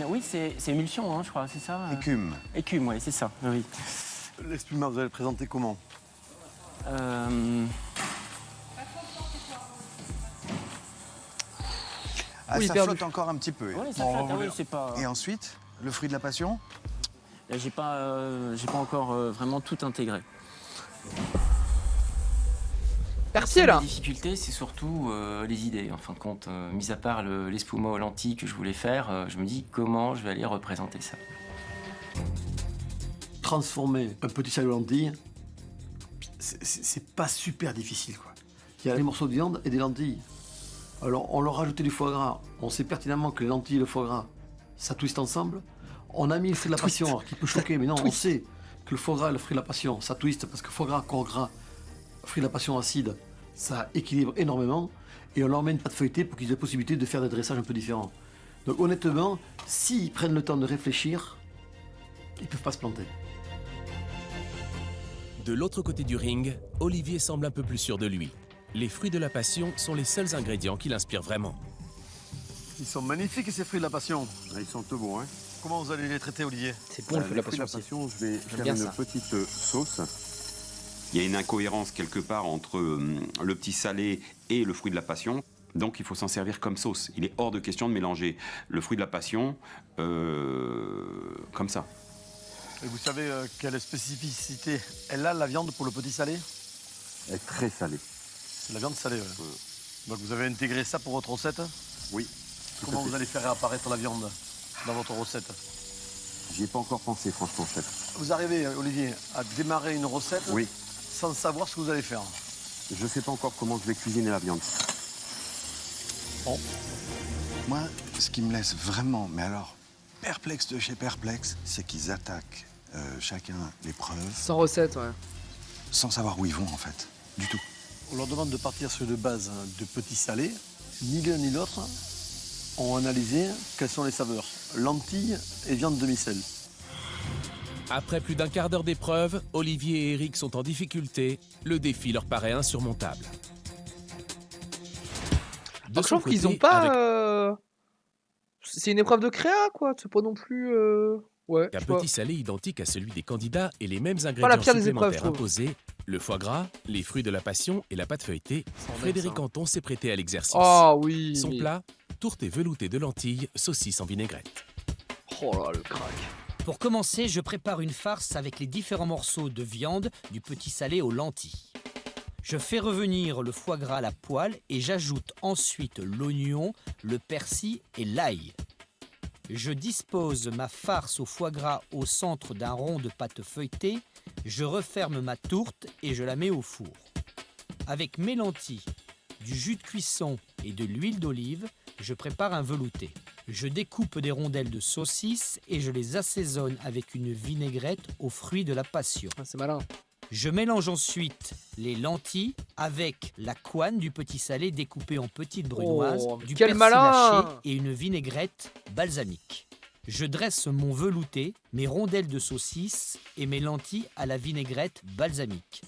Oui, c'est émulsion, hein, je crois, c'est ça? Écume. Écume, oui, c'est ça, oui. L'espuma, vous allez le présenter comment? Ah, ça flotte encore un petit peu. Oui, ça flotte, oui, c'est pas... Et ensuite, le fruit de la passion? J'ai pas encore vraiment tout intégré. Percier, là. La difficulté, c'est surtout les idées. En fin de compte, mis à part l'espuma aux lentilles que je voulais faire, je me dis comment je vais aller représenter ça. Transformer un petit salé aux lentilles, c'est pas super difficile, quoi. Il y a des morceaux de viande et des lentilles. Alors, on leur a rajouté du foie gras. On sait pertinemment que les lentilles et le foie gras, ça twiste ensemble. On a mis le fruit de la passion, alors, qui peut choquer, mais non, on sait que le foie gras et le fruit de la passion, ça twiste, parce que foie gras, corps gras, fruit de la passion acide, ça équilibre énormément. Et on leur met une pâte feuilletée pour qu'ils aient la possibilité de faire des dressages un peu différents. Donc honnêtement, s'ils prennent le temps de réfléchir, ils ne peuvent pas se planter. De l'autre côté du ring, Olivier semble un peu plus sûr de lui. Les fruits de la passion sont les seuls ingrédients qui l'inspirent vraiment. Ils sont magnifiques ces fruits de la passion. Ils sont tout bons, hein. Comment vous allez les traiter, Olivier? C'est bon le fruit de la passion aussi. Je vais faire bien une ça. petite sauce. Il y a une incohérence quelque part entre le petit salé et le fruit de la passion. Donc il faut s'en servir comme sauce. Il est hors de question de mélanger le fruit de la passion comme ça. Et vous savez quelle spécificité elle a, la viande, pour le petit salé? Elle est très salée. C'est la viande salée, ouais. Donc vous avez intégré ça pour votre recette? Oui. Comment vous allez faire apparaître la viande dans votre recette? J'y ai pas encore pensé, franchement, chef. Vous arrivez, Olivier, à démarrer une recette Oui. sans savoir ce que vous allez faire? Je sais pas encore comment je vais cuisiner la viande. Bon. Moi, ce qui me laisse vraiment, mais alors, perplexe de chez perplexe, c'est qu'ils attaquent chacun l'épreuve. Sans recette, ouais. Sans savoir où ils vont, en fait. Du tout. On leur demande de partir sur une base de petits salés. Ni l'un ni l'autre ont analysé quelles sont les saveurs. Lentilles et viande demi-sel. Après plus d'un quart d'heure d'épreuve, Olivier et Eric sont en difficulté. Le défi leur paraît insurmontable. Donc, je trouve qu'ils ont pas. C'est une épreuve de créa, quoi. C'est pas non plus. Ouais. Un je sais pas. petit salé identique à celui des candidats et les mêmes la ingrédients pire des épreuves, supplémentaires je trouve. imposés, le foie gras, les fruits de la passion et la pâte feuilletée, Frédéric Anton s'est prêté à l'exercice. Oh oui. Son plat, tourté velouté de lentilles, saucisses en vinaigrette. Oh là, le crack. Pour commencer, je prépare une farce avec les différents morceaux de viande du petit salé aux lentilles. Je fais revenir le foie gras à la poêle et j'ajoute ensuite l'oignon, le persil et l'ail. Je dispose ma farce au foie gras au centre d'un rond de pâte feuilletée, je referme ma tourte et je la mets au four. Avec mes lentilles, du jus de cuisson et de l'huile d'olive, je prépare un velouté. Je découpe des rondelles de saucisses et je les assaisonne avec une vinaigrette aux fruits de la passion. C'est malin. Je mélange ensuite les lentilles avec la couenne du petit salé découpé en petites brunoises, Oh, du quel persil malin! haché et une vinaigrette balsamique. Je dresse mon velouté, mes rondelles de saucisses et mes lentilles à la vinaigrette balsamique.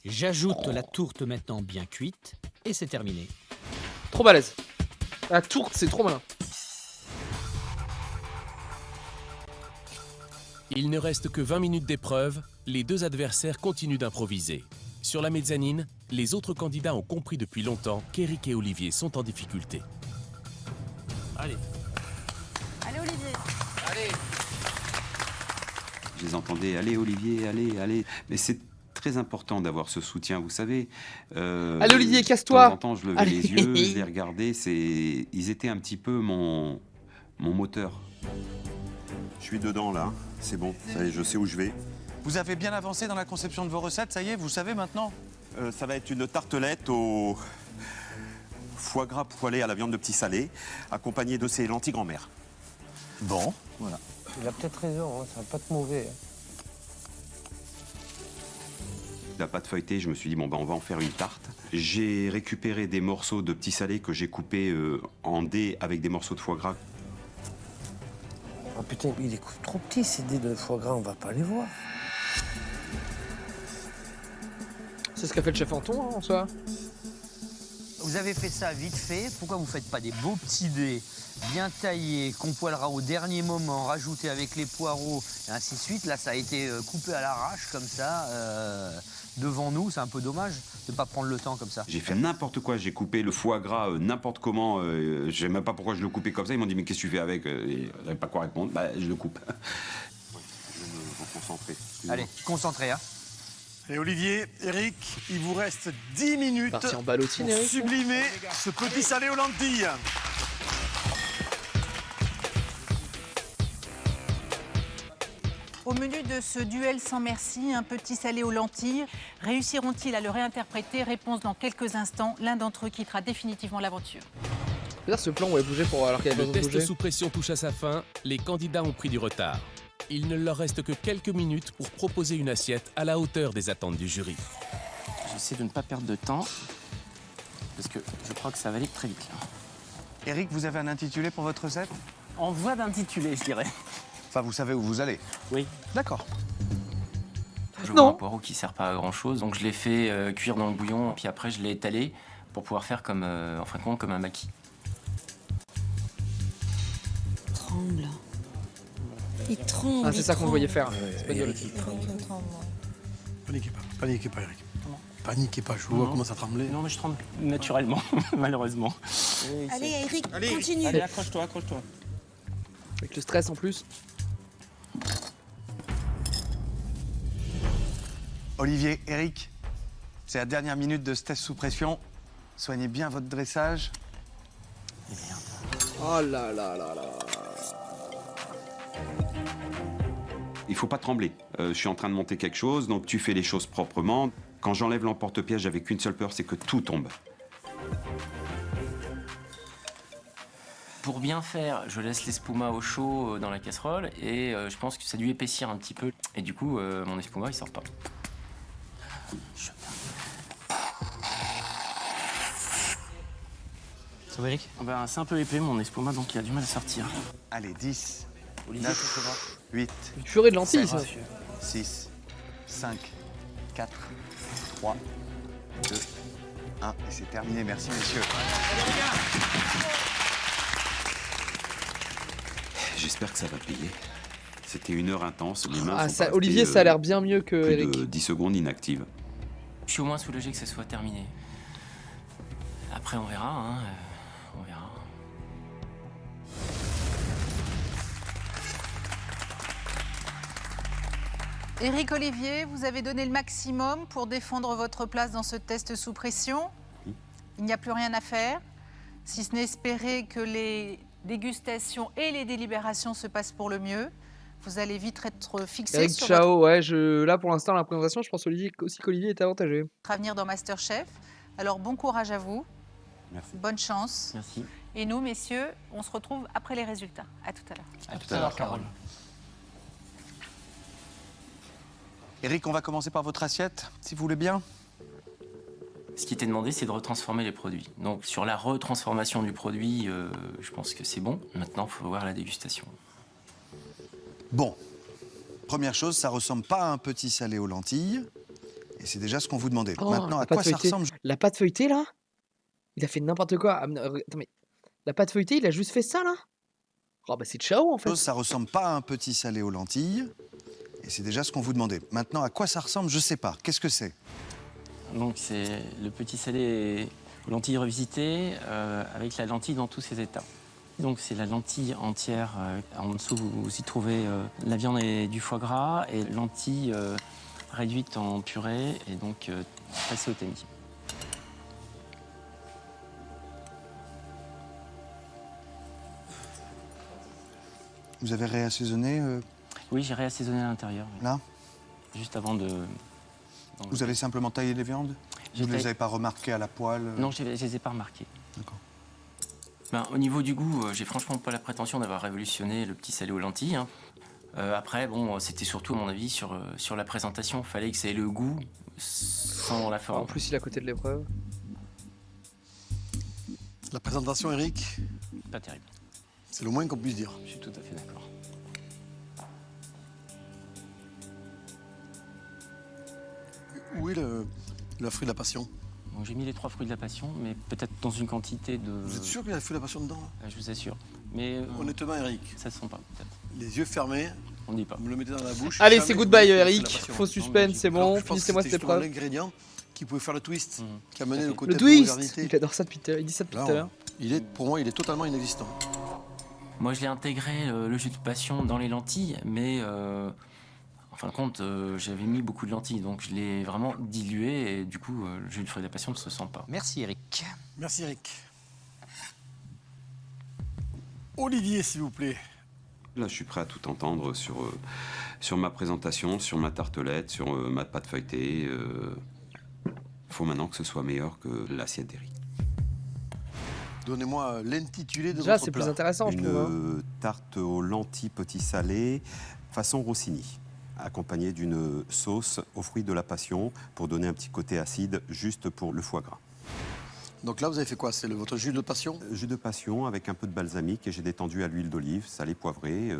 J'ajoute la tourte maintenant bien cuite et c'est terminé. Trop balèze. La tourte, c'est trop malin. Il ne reste que 20 minutes d'épreuve, les deux adversaires continuent d'improviser. Sur la mezzanine, les autres candidats ont compris depuis longtemps qu'Éric et Olivier sont en difficulté. Allez. Allez, Olivier. Allez. Je les entendais, allez Olivier, allez, allez. Mais c'est très important d'avoir ce soutien, vous savez. Allez Olivier, casse-toi. De temps en temps, je levais Allez. les yeux, je les regardais. Ils étaient un petit peu mon moteur. Je suis dedans, là. C'est bon, ça y est, je sais où je vais. Vous avez bien avancé dans la conception de vos recettes, ça y est, vous savez maintenant? Ça va être une tartelette au foie gras poêlé à la viande de petit salé, accompagnée de ces lentilles grand-mère. Bon. Voilà. Il a peut-être raison, hein, ça va pas être mauvais. La pâte feuilletée, je me suis dit, bon, ben, on va en faire une tarte. J'ai récupéré des morceaux de petit salé que j'ai coupés en dés avec des morceaux de foie gras. Oh putain, il est trop petit ces dés de foie gras, on va pas les voir. C'est ce qu'a fait le chef Anton, hein, en soi. Vous avez fait ça vite fait, pourquoi vous faites pas des beaux petits dés bien taillés, qu'on poêlera au dernier moment, rajoutés avec les poireaux, et ainsi de suite. Là, ça a été coupé à l'arrache, comme ça, devant nous. C'est un peu dommage de ne pas prendre le temps comme ça. J'ai fait n'importe quoi, j'ai coupé le foie gras n'importe comment. Je sais même pas pourquoi je le coupais comme ça. Ils m'ont dit, mais qu'est-ce que tu fais avec? Je savais pas quoi répondre. Bah, je le coupe. Je vais me reconcentrer. Allez, concentré, hein. Et Olivier, Eric, il vous reste 10 minutes Parti en ballotine, pour Eric. sublimer ce petit salé aux lentilles. Au menu de ce duel sans merci, un petit salé aux lentilles. Réussiront-ils à le réinterpréter? Réponse dans quelques instants. L'un d'entre eux quittera définitivement l'aventure. Là, ce plan où elle bougeait pour alors qu'elle avait Le besoin de test bouger. sous pression touche à sa fin, les candidats ont pris du retard. Il ne leur reste que quelques minutes pour proposer une assiette à la hauteur des attentes du jury. J'essaie de ne pas perdre de temps, parce que je crois que ça va aller très vite là. Eric, vous avez un intitulé pour votre recette? En voie d'intitulé, je dirais. Enfin, vous savez où vous allez. Oui. D'accord. Je vois un poireau qui sert pas à grand chose, donc je l'ai fait cuire dans le bouillon, puis après je l'ai étalé pour pouvoir faire comme, en fin de compte, comme un maquis. Tremble. Il tremble. Ah, c'est ça qu'on voyait faire. C'est pas Eric, violent. il tremble. Paniquez pas, Eric. Paniquez pas, je vous vois comment ça tremblait. Non, mais je tremble naturellement, malheureusement. Allez, Eric, Allez, continue. allez, accroche-toi. Avec le stress en plus. Olivier, Eric, c'est la dernière minute de ce test sous pression. Soignez bien votre dressage. Oh là là là là. Il faut pas trembler. Je suis en train de monter quelque chose, donc tu fais les choses proprement. Quand j'enlève l'emporte-pièce, j'avais qu'une seule peur, c'est que tout tombe. Pour bien faire, je laisse l'espuma au chaud dans la casserole et je pense que ça a dû épaissir un petit peu. Et du coup, mon espuma, il sort pas. Ça va, Eric? C'est un peu épais, mon espuma, donc il a du mal à sortir. Allez, 10, Olivier, 9, 8, Une purée de lentilles, ça. 6, 5, 4, 3, 2, 1. Et c'est terminé. Merci, messieurs. J'espère que ça va payer. C'était une heure intense, mes mains Ah, sont ça, pas Olivier, restées, ça a l'air bien mieux que plus Eric. de 10 secondes inactives. Je suis au moins soulagé que ça soit terminé. Après, on verra, hein. On verra. Éric Olivier, vous avez donné le maximum pour défendre votre place dans ce test sous pression. Il n'y a plus rien à faire, si ce n'est espérer que les dégustations et les délibérations se passent pour le mieux. Vous allez vite être fixé Eric, sur ciao. Ouais, là pour l'instant, la présentation, je pense aussi qu'Olivier est avantagé. votre avenir dans MasterChef. Alors bon courage à vous. Merci. Bonne chance. Merci. Et nous, messieurs, on se retrouve après les résultats. À tout à l'heure. À tout à l'heure, Carole. Eric, on va commencer par votre assiette, si vous voulez bien. Ce qui était demandé, c'est de retransformer les produits. Donc sur la retransformation du produit, je pense que c'est bon. Maintenant, il faut voir la dégustation. Bon, première chose, ça ressemble pas à un petit salé aux lentilles. Et c'est déjà ce qu'on vous demandait. Oh, Maintenant, la à quoi pâte ça feuilletée. ressemble? La pâte feuilletée, là? Il a fait n'importe quoi. Ah, attends, mais la pâte feuilletée, il a juste fait ça, là? Oh, bah c'est ciao, en fait. Ça ressemble pas à un petit salé aux lentilles. Et c'est déjà ce qu'on vous demandait. Maintenant, à quoi ça ressemble? Je sais pas. Qu'est-ce que c'est? Donc c'est le petit salé aux lentilles revisitées avec la lentille dans tous ses états. Donc c'est la lentille entière. En dessous, vous y trouvez la viande et du foie gras et lentilles réduites en purée et donc passées au tamis. Vous avez réassaisonné Oui, j'ai réassaisonné à l'intérieur. Oui. Là? Juste avant de... Vous avez simplement taillé les viandes? Vous ne les avez pas remarquées à la poêle? Non, je ne les ai pas remarquées. D'accord. Au niveau du goût, j'ai franchement pas la prétention d'avoir révolutionné le petit salé aux lentilles. Hein. Après, bon, c'était surtout, à mon avis, sur la présentation. Il fallait que ça ait le goût sans la forme. En plus, il est à côté de l'épreuve. La présentation, Eric, Pas terrible. c'est le moins qu'on puisse dire. Je suis tout à fait d'accord. Où est le fruit de la passion? Donc, j'ai mis les 3 fruits de la passion, mais peut-être dans une quantité de... Vous êtes sûr qu'il y a le fruit de la passion dedans là? Je vous assure. Mais Honnêtement, Eric, ça se sent pas, peut-être. les yeux fermés, on dit pas. vous me le mettez dans la bouche. Allez, jamais c'est vous goodbye, mettez le fruit de la Eric. passion. Faux suspense, c'est Alors, bon. je pense que Finissez-moi c'était cette justement épreuve. l'ingrédient qui pouvait faire le twist, qui a mené le côté Le un peu twist! modernité. Il adore ça depuis il dit ça depuis Là, tout à l'heure. pour moi, il est totalement inexistant. Moi, je l'ai intégré, le jus de passion, dans les lentilles, mais en fin de compte, j'avais mis beaucoup de lentilles, donc je l'ai vraiment dilué, et du coup, le jus de fruit de la passion ne se sent pas. Merci, Eric. Merci, Eric. Olivier, s'il vous plaît. Là, je suis prêt à tout entendre sur ma présentation, sur ma tartelette, sur ma pâte feuilletée. Faut maintenant que ce soit meilleur que l'assiette d'Eric. Donnez-moi l'intitulé de Déjà, votre c'est plat. plus intéressant, je trouve. hein. Une tarte aux lentilles petit salé façon Rossini, accompagnée d'une sauce aux fruits de la passion pour donner un petit côté acide juste pour le foie gras. Donc là, vous avez fait quoi? C'est votre jus de passion? Jus de passion avec un peu de balsamique et j'ai détendu à l'huile d'olive, salé, poivré,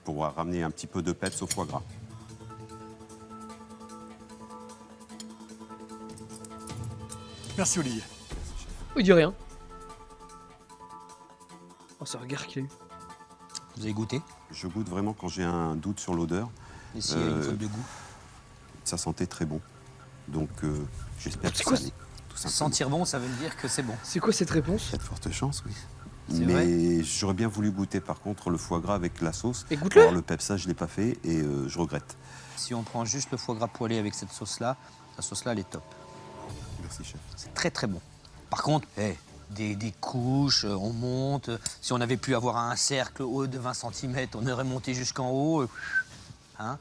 pour ramener un petit peu de peps au foie gras. Merci Olivier. Il dit rien. Oh, ce regard qu'il a eu. Vous avez goûté? Je goûte vraiment quand j'ai un doute sur l'odeur. Et s'il y a une faute de goût? Ça sentait très bon. Donc j'espère que C'est quoi, ça allait. Tout simplement. Sentir bon, ça veut dire que c'est bon. C'est quoi cette réponse? Il y a de fortes chances, oui. C'est Mais j'aurais bien voulu goûter par contre le foie gras avec la sauce. Et goûte-le. Alors le peps, ça je l'ai pas fait et je regrette. Si on prend juste le foie gras poêlé avec cette sauce-là, la sauce-là, elle est top. Merci chef. C'est très très bon. Par contre, des couches, on monte. Si on avait pu avoir un cercle haut de 20 cm, on aurait monté jusqu'en haut. Hein?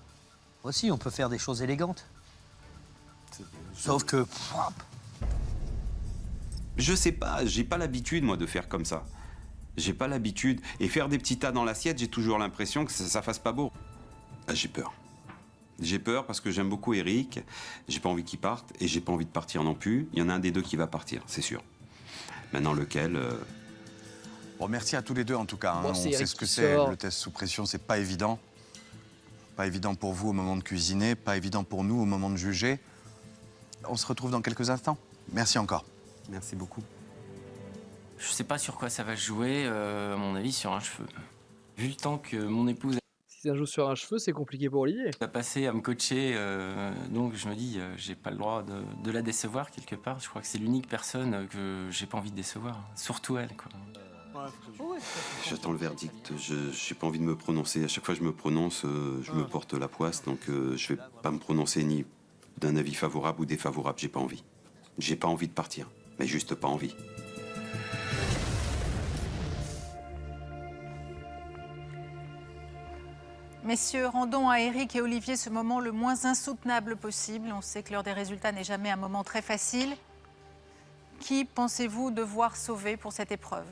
Aussi, on peut faire des choses élégantes. Sauf que... Je sais pas, j'ai pas l'habitude moi de faire comme ça. J'ai pas l'habitude. Et faire des petits tas dans l'assiette, j'ai toujours l'impression que ça fasse pas beau. Ah, j'ai peur. J'ai peur parce que j'aime beaucoup Eric, j'ai pas envie qu'il parte et j'ai pas envie de partir non plus. Il y en a un des deux qui va partir, c'est sûr. Maintenant lequel Bon, merci à tous les deux en tout cas. Hein. Bon, On c'est sait Eric ce que qui c'est, sort. le test sous pression, c'est pas évident. Pas évident pour vous au moment de cuisiner, pas évident pour nous au moment de juger. On se retrouve dans quelques instants. Merci encore. Merci beaucoup. Je sais pas sur quoi ça va se jouer, à mon avis sur un cheveu. Vu le temps que mon épouse Si ça joue sur un cheveu, c'est compliqué pour Olivier. a passé à me coacher, donc je me dis, j'ai pas le droit de la décevoir quelque part. Je crois que c'est l'unique personne que j'ai pas envie de décevoir, surtout elle, quoi. J'attends le verdict, j'ai pas envie de me prononcer. À chaque fois que je me prononce, je me porte la poisse, donc je vais pas me prononcer ni d'un avis favorable ou défavorable, j'ai pas envie. J'ai pas envie de partir, mais juste pas envie. Messieurs, rendons à Eric et Olivier ce moment le moins insoutenable possible. On sait que l'heure des résultats n'est jamais un moment très facile. Qui pensez-vous devoir sauver pour cette épreuve?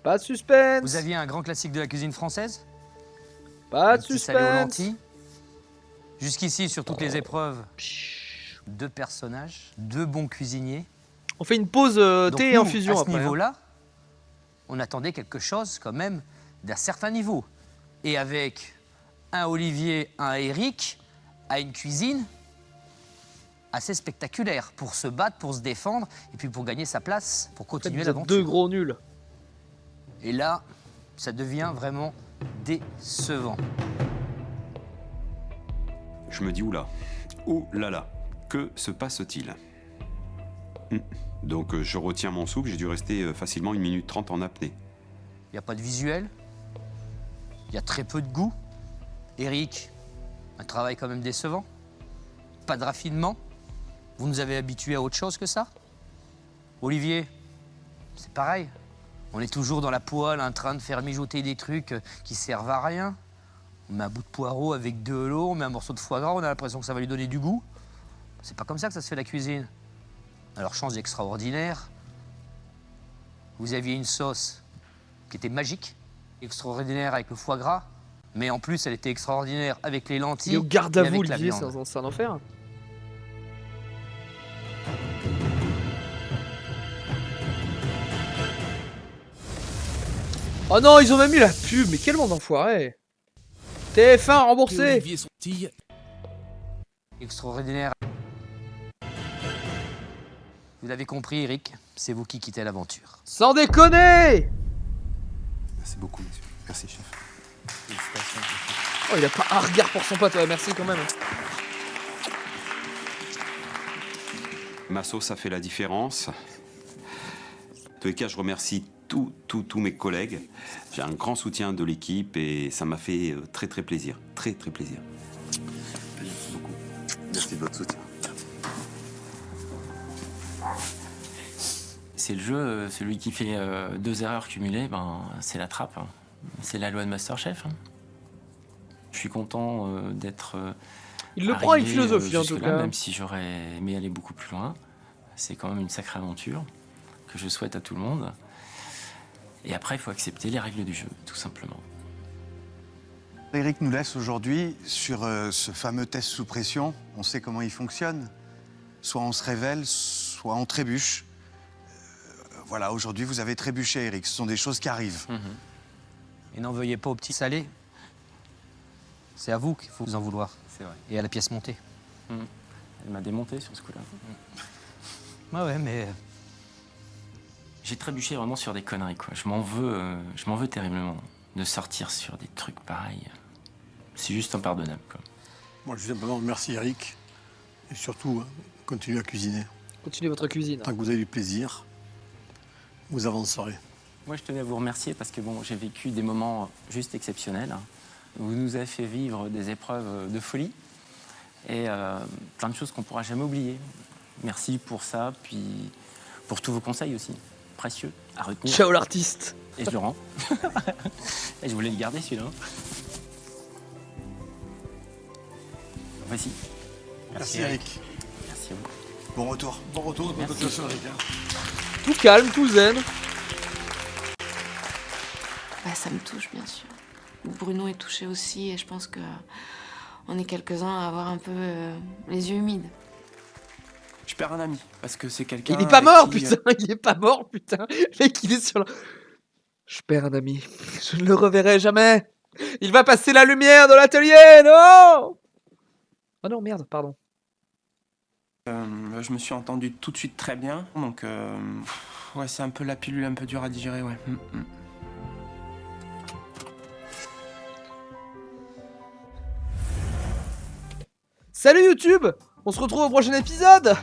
Pas de suspense. Vous aviez un grand classique de la cuisine française? Pas de Un petit salé aux suspense. lentilles. Jusqu'ici, sur toutes les épreuves, 2 personnages, 2 bons cuisiniers. On fait une pause Donc thé et nous, infusion à ce après. hein. niveau-là, on attendait quelque chose quand même d'un certain niveau. Et avec un Olivier, un Eric, à une cuisine assez spectaculaire pour se battre, pour se défendre et puis pour gagner sa place, pour En fait, continuer vous êtes l'aventure. deux gros nuls. Et là, ça devient vraiment décevant. Je me dis oula, que se passe-t-il? Donc je retiens mon souffle, j'ai dû rester facilement 1 minute 30 en apnée. Il n'y a pas de visuel, il y a très peu de goût. Eric, un travail quand même décevant. Pas de raffinement. Vous nous avez habitués à autre chose que ça. Olivier, c'est pareil. On est toujours dans la poêle en train de faire mijoter des trucs qui servent à rien. On met un bout de poireau avec de l'eau, on met un morceau de foie gras, on a l'impression que ça va lui donner du goût. C'est pas comme ça que ça se fait la cuisine. Alors, chance extraordinaire. Vous aviez une sauce qui était magique, extraordinaire avec le foie gras, mais en plus, elle était extraordinaire avec les lentilles. Il est au garde à et vous, avec la Olivier, viande. c'est un enfer. Oh non, ils ont même mis la pub, mais quel monde d'enfoiré. TF1 remboursé. Olivier Sontille, Extraordinaire. Vous l'avez compris, Eric, c'est vous qui quittez l'aventure. Sans déconner. Merci beaucoup, monsieur. Merci, chef. Oh, il a pas un regard pour son pote, ouais, merci quand même. Ma sauce a fait la différence. En tous les cas, je remercie tous mes collègues. J'ai un grand soutien de l'équipe et ça m'a fait très très plaisir. Très très plaisir. Merci beaucoup. Merci de votre soutien. C'est le jeu, celui qui fait 2 erreurs cumulées, ben, c'est la trappe. Hein. C'est la loi de Masterchef. Hein. Je suis content d'être Il le prend avec arrivé, philosophie en tout jusque-là, cas. même si j'aurais aimé aller beaucoup plus loin. C'est quand même une sacrée aventure que je souhaite à tout le monde. Et après, il faut accepter les règles du jeu, tout simplement. Eric nous laisse aujourd'hui sur ce fameux test sous pression. On sait comment il fonctionne. Soit on se révèle, soit on trébuche. Voilà, aujourd'hui, vous avez trébuché, Eric. Ce sont des choses qui arrivent. Et n'en veuillez pas au petit salé. C'est à vous qu'il faut vous en vouloir. C'est vrai. Et à la pièce montée. Elle m'a démonté sur ce coup-là. Ouais, mais... J'ai trébuché vraiment sur des conneries, quoi. Je m'en veux terriblement de sortir sur des trucs pareils. C'est juste impardonnable, quoi. Moi, je dis simplement merci Eric. Et surtout, continuez à cuisiner. Continuez votre cuisine. Tant que vous avez du plaisir, vous avancerez. Moi, je tenais à vous remercier parce que bon, j'ai vécu des moments juste exceptionnels. Vous nous avez fait vivre des épreuves de folie et plein de choses qu'on ne pourra jamais oublier. Merci pour ça, puis pour tous vos conseils aussi, précieux, à retenir. Ciao l'artiste. Et je le rends. Et je voulais le garder celui-là. Voici. Merci Eric. Merci à vous. Bon retour. Bon retour, bonne continuation Eric. Tout calme, tout zen. Bah, ça me touche, bien sûr. Bruno est touché aussi et je pense que on est quelques-uns à avoir un peu les yeux humides. Je perds un ami parce que c'est quelqu'un. Il est pas mort, qui, putain. Il est pas mort, putain. Le mec, il est sur la... Je perds un ami. Je ne le reverrai jamais. Il va passer la lumière dans l'atelier, non. Oh non, merde, pardon. Je me suis entendu tout de suite très bien, donc ouais, c'est un peu la pilule un peu dure à digérer, ouais. Salut YouTube. On se retrouve au prochain épisode.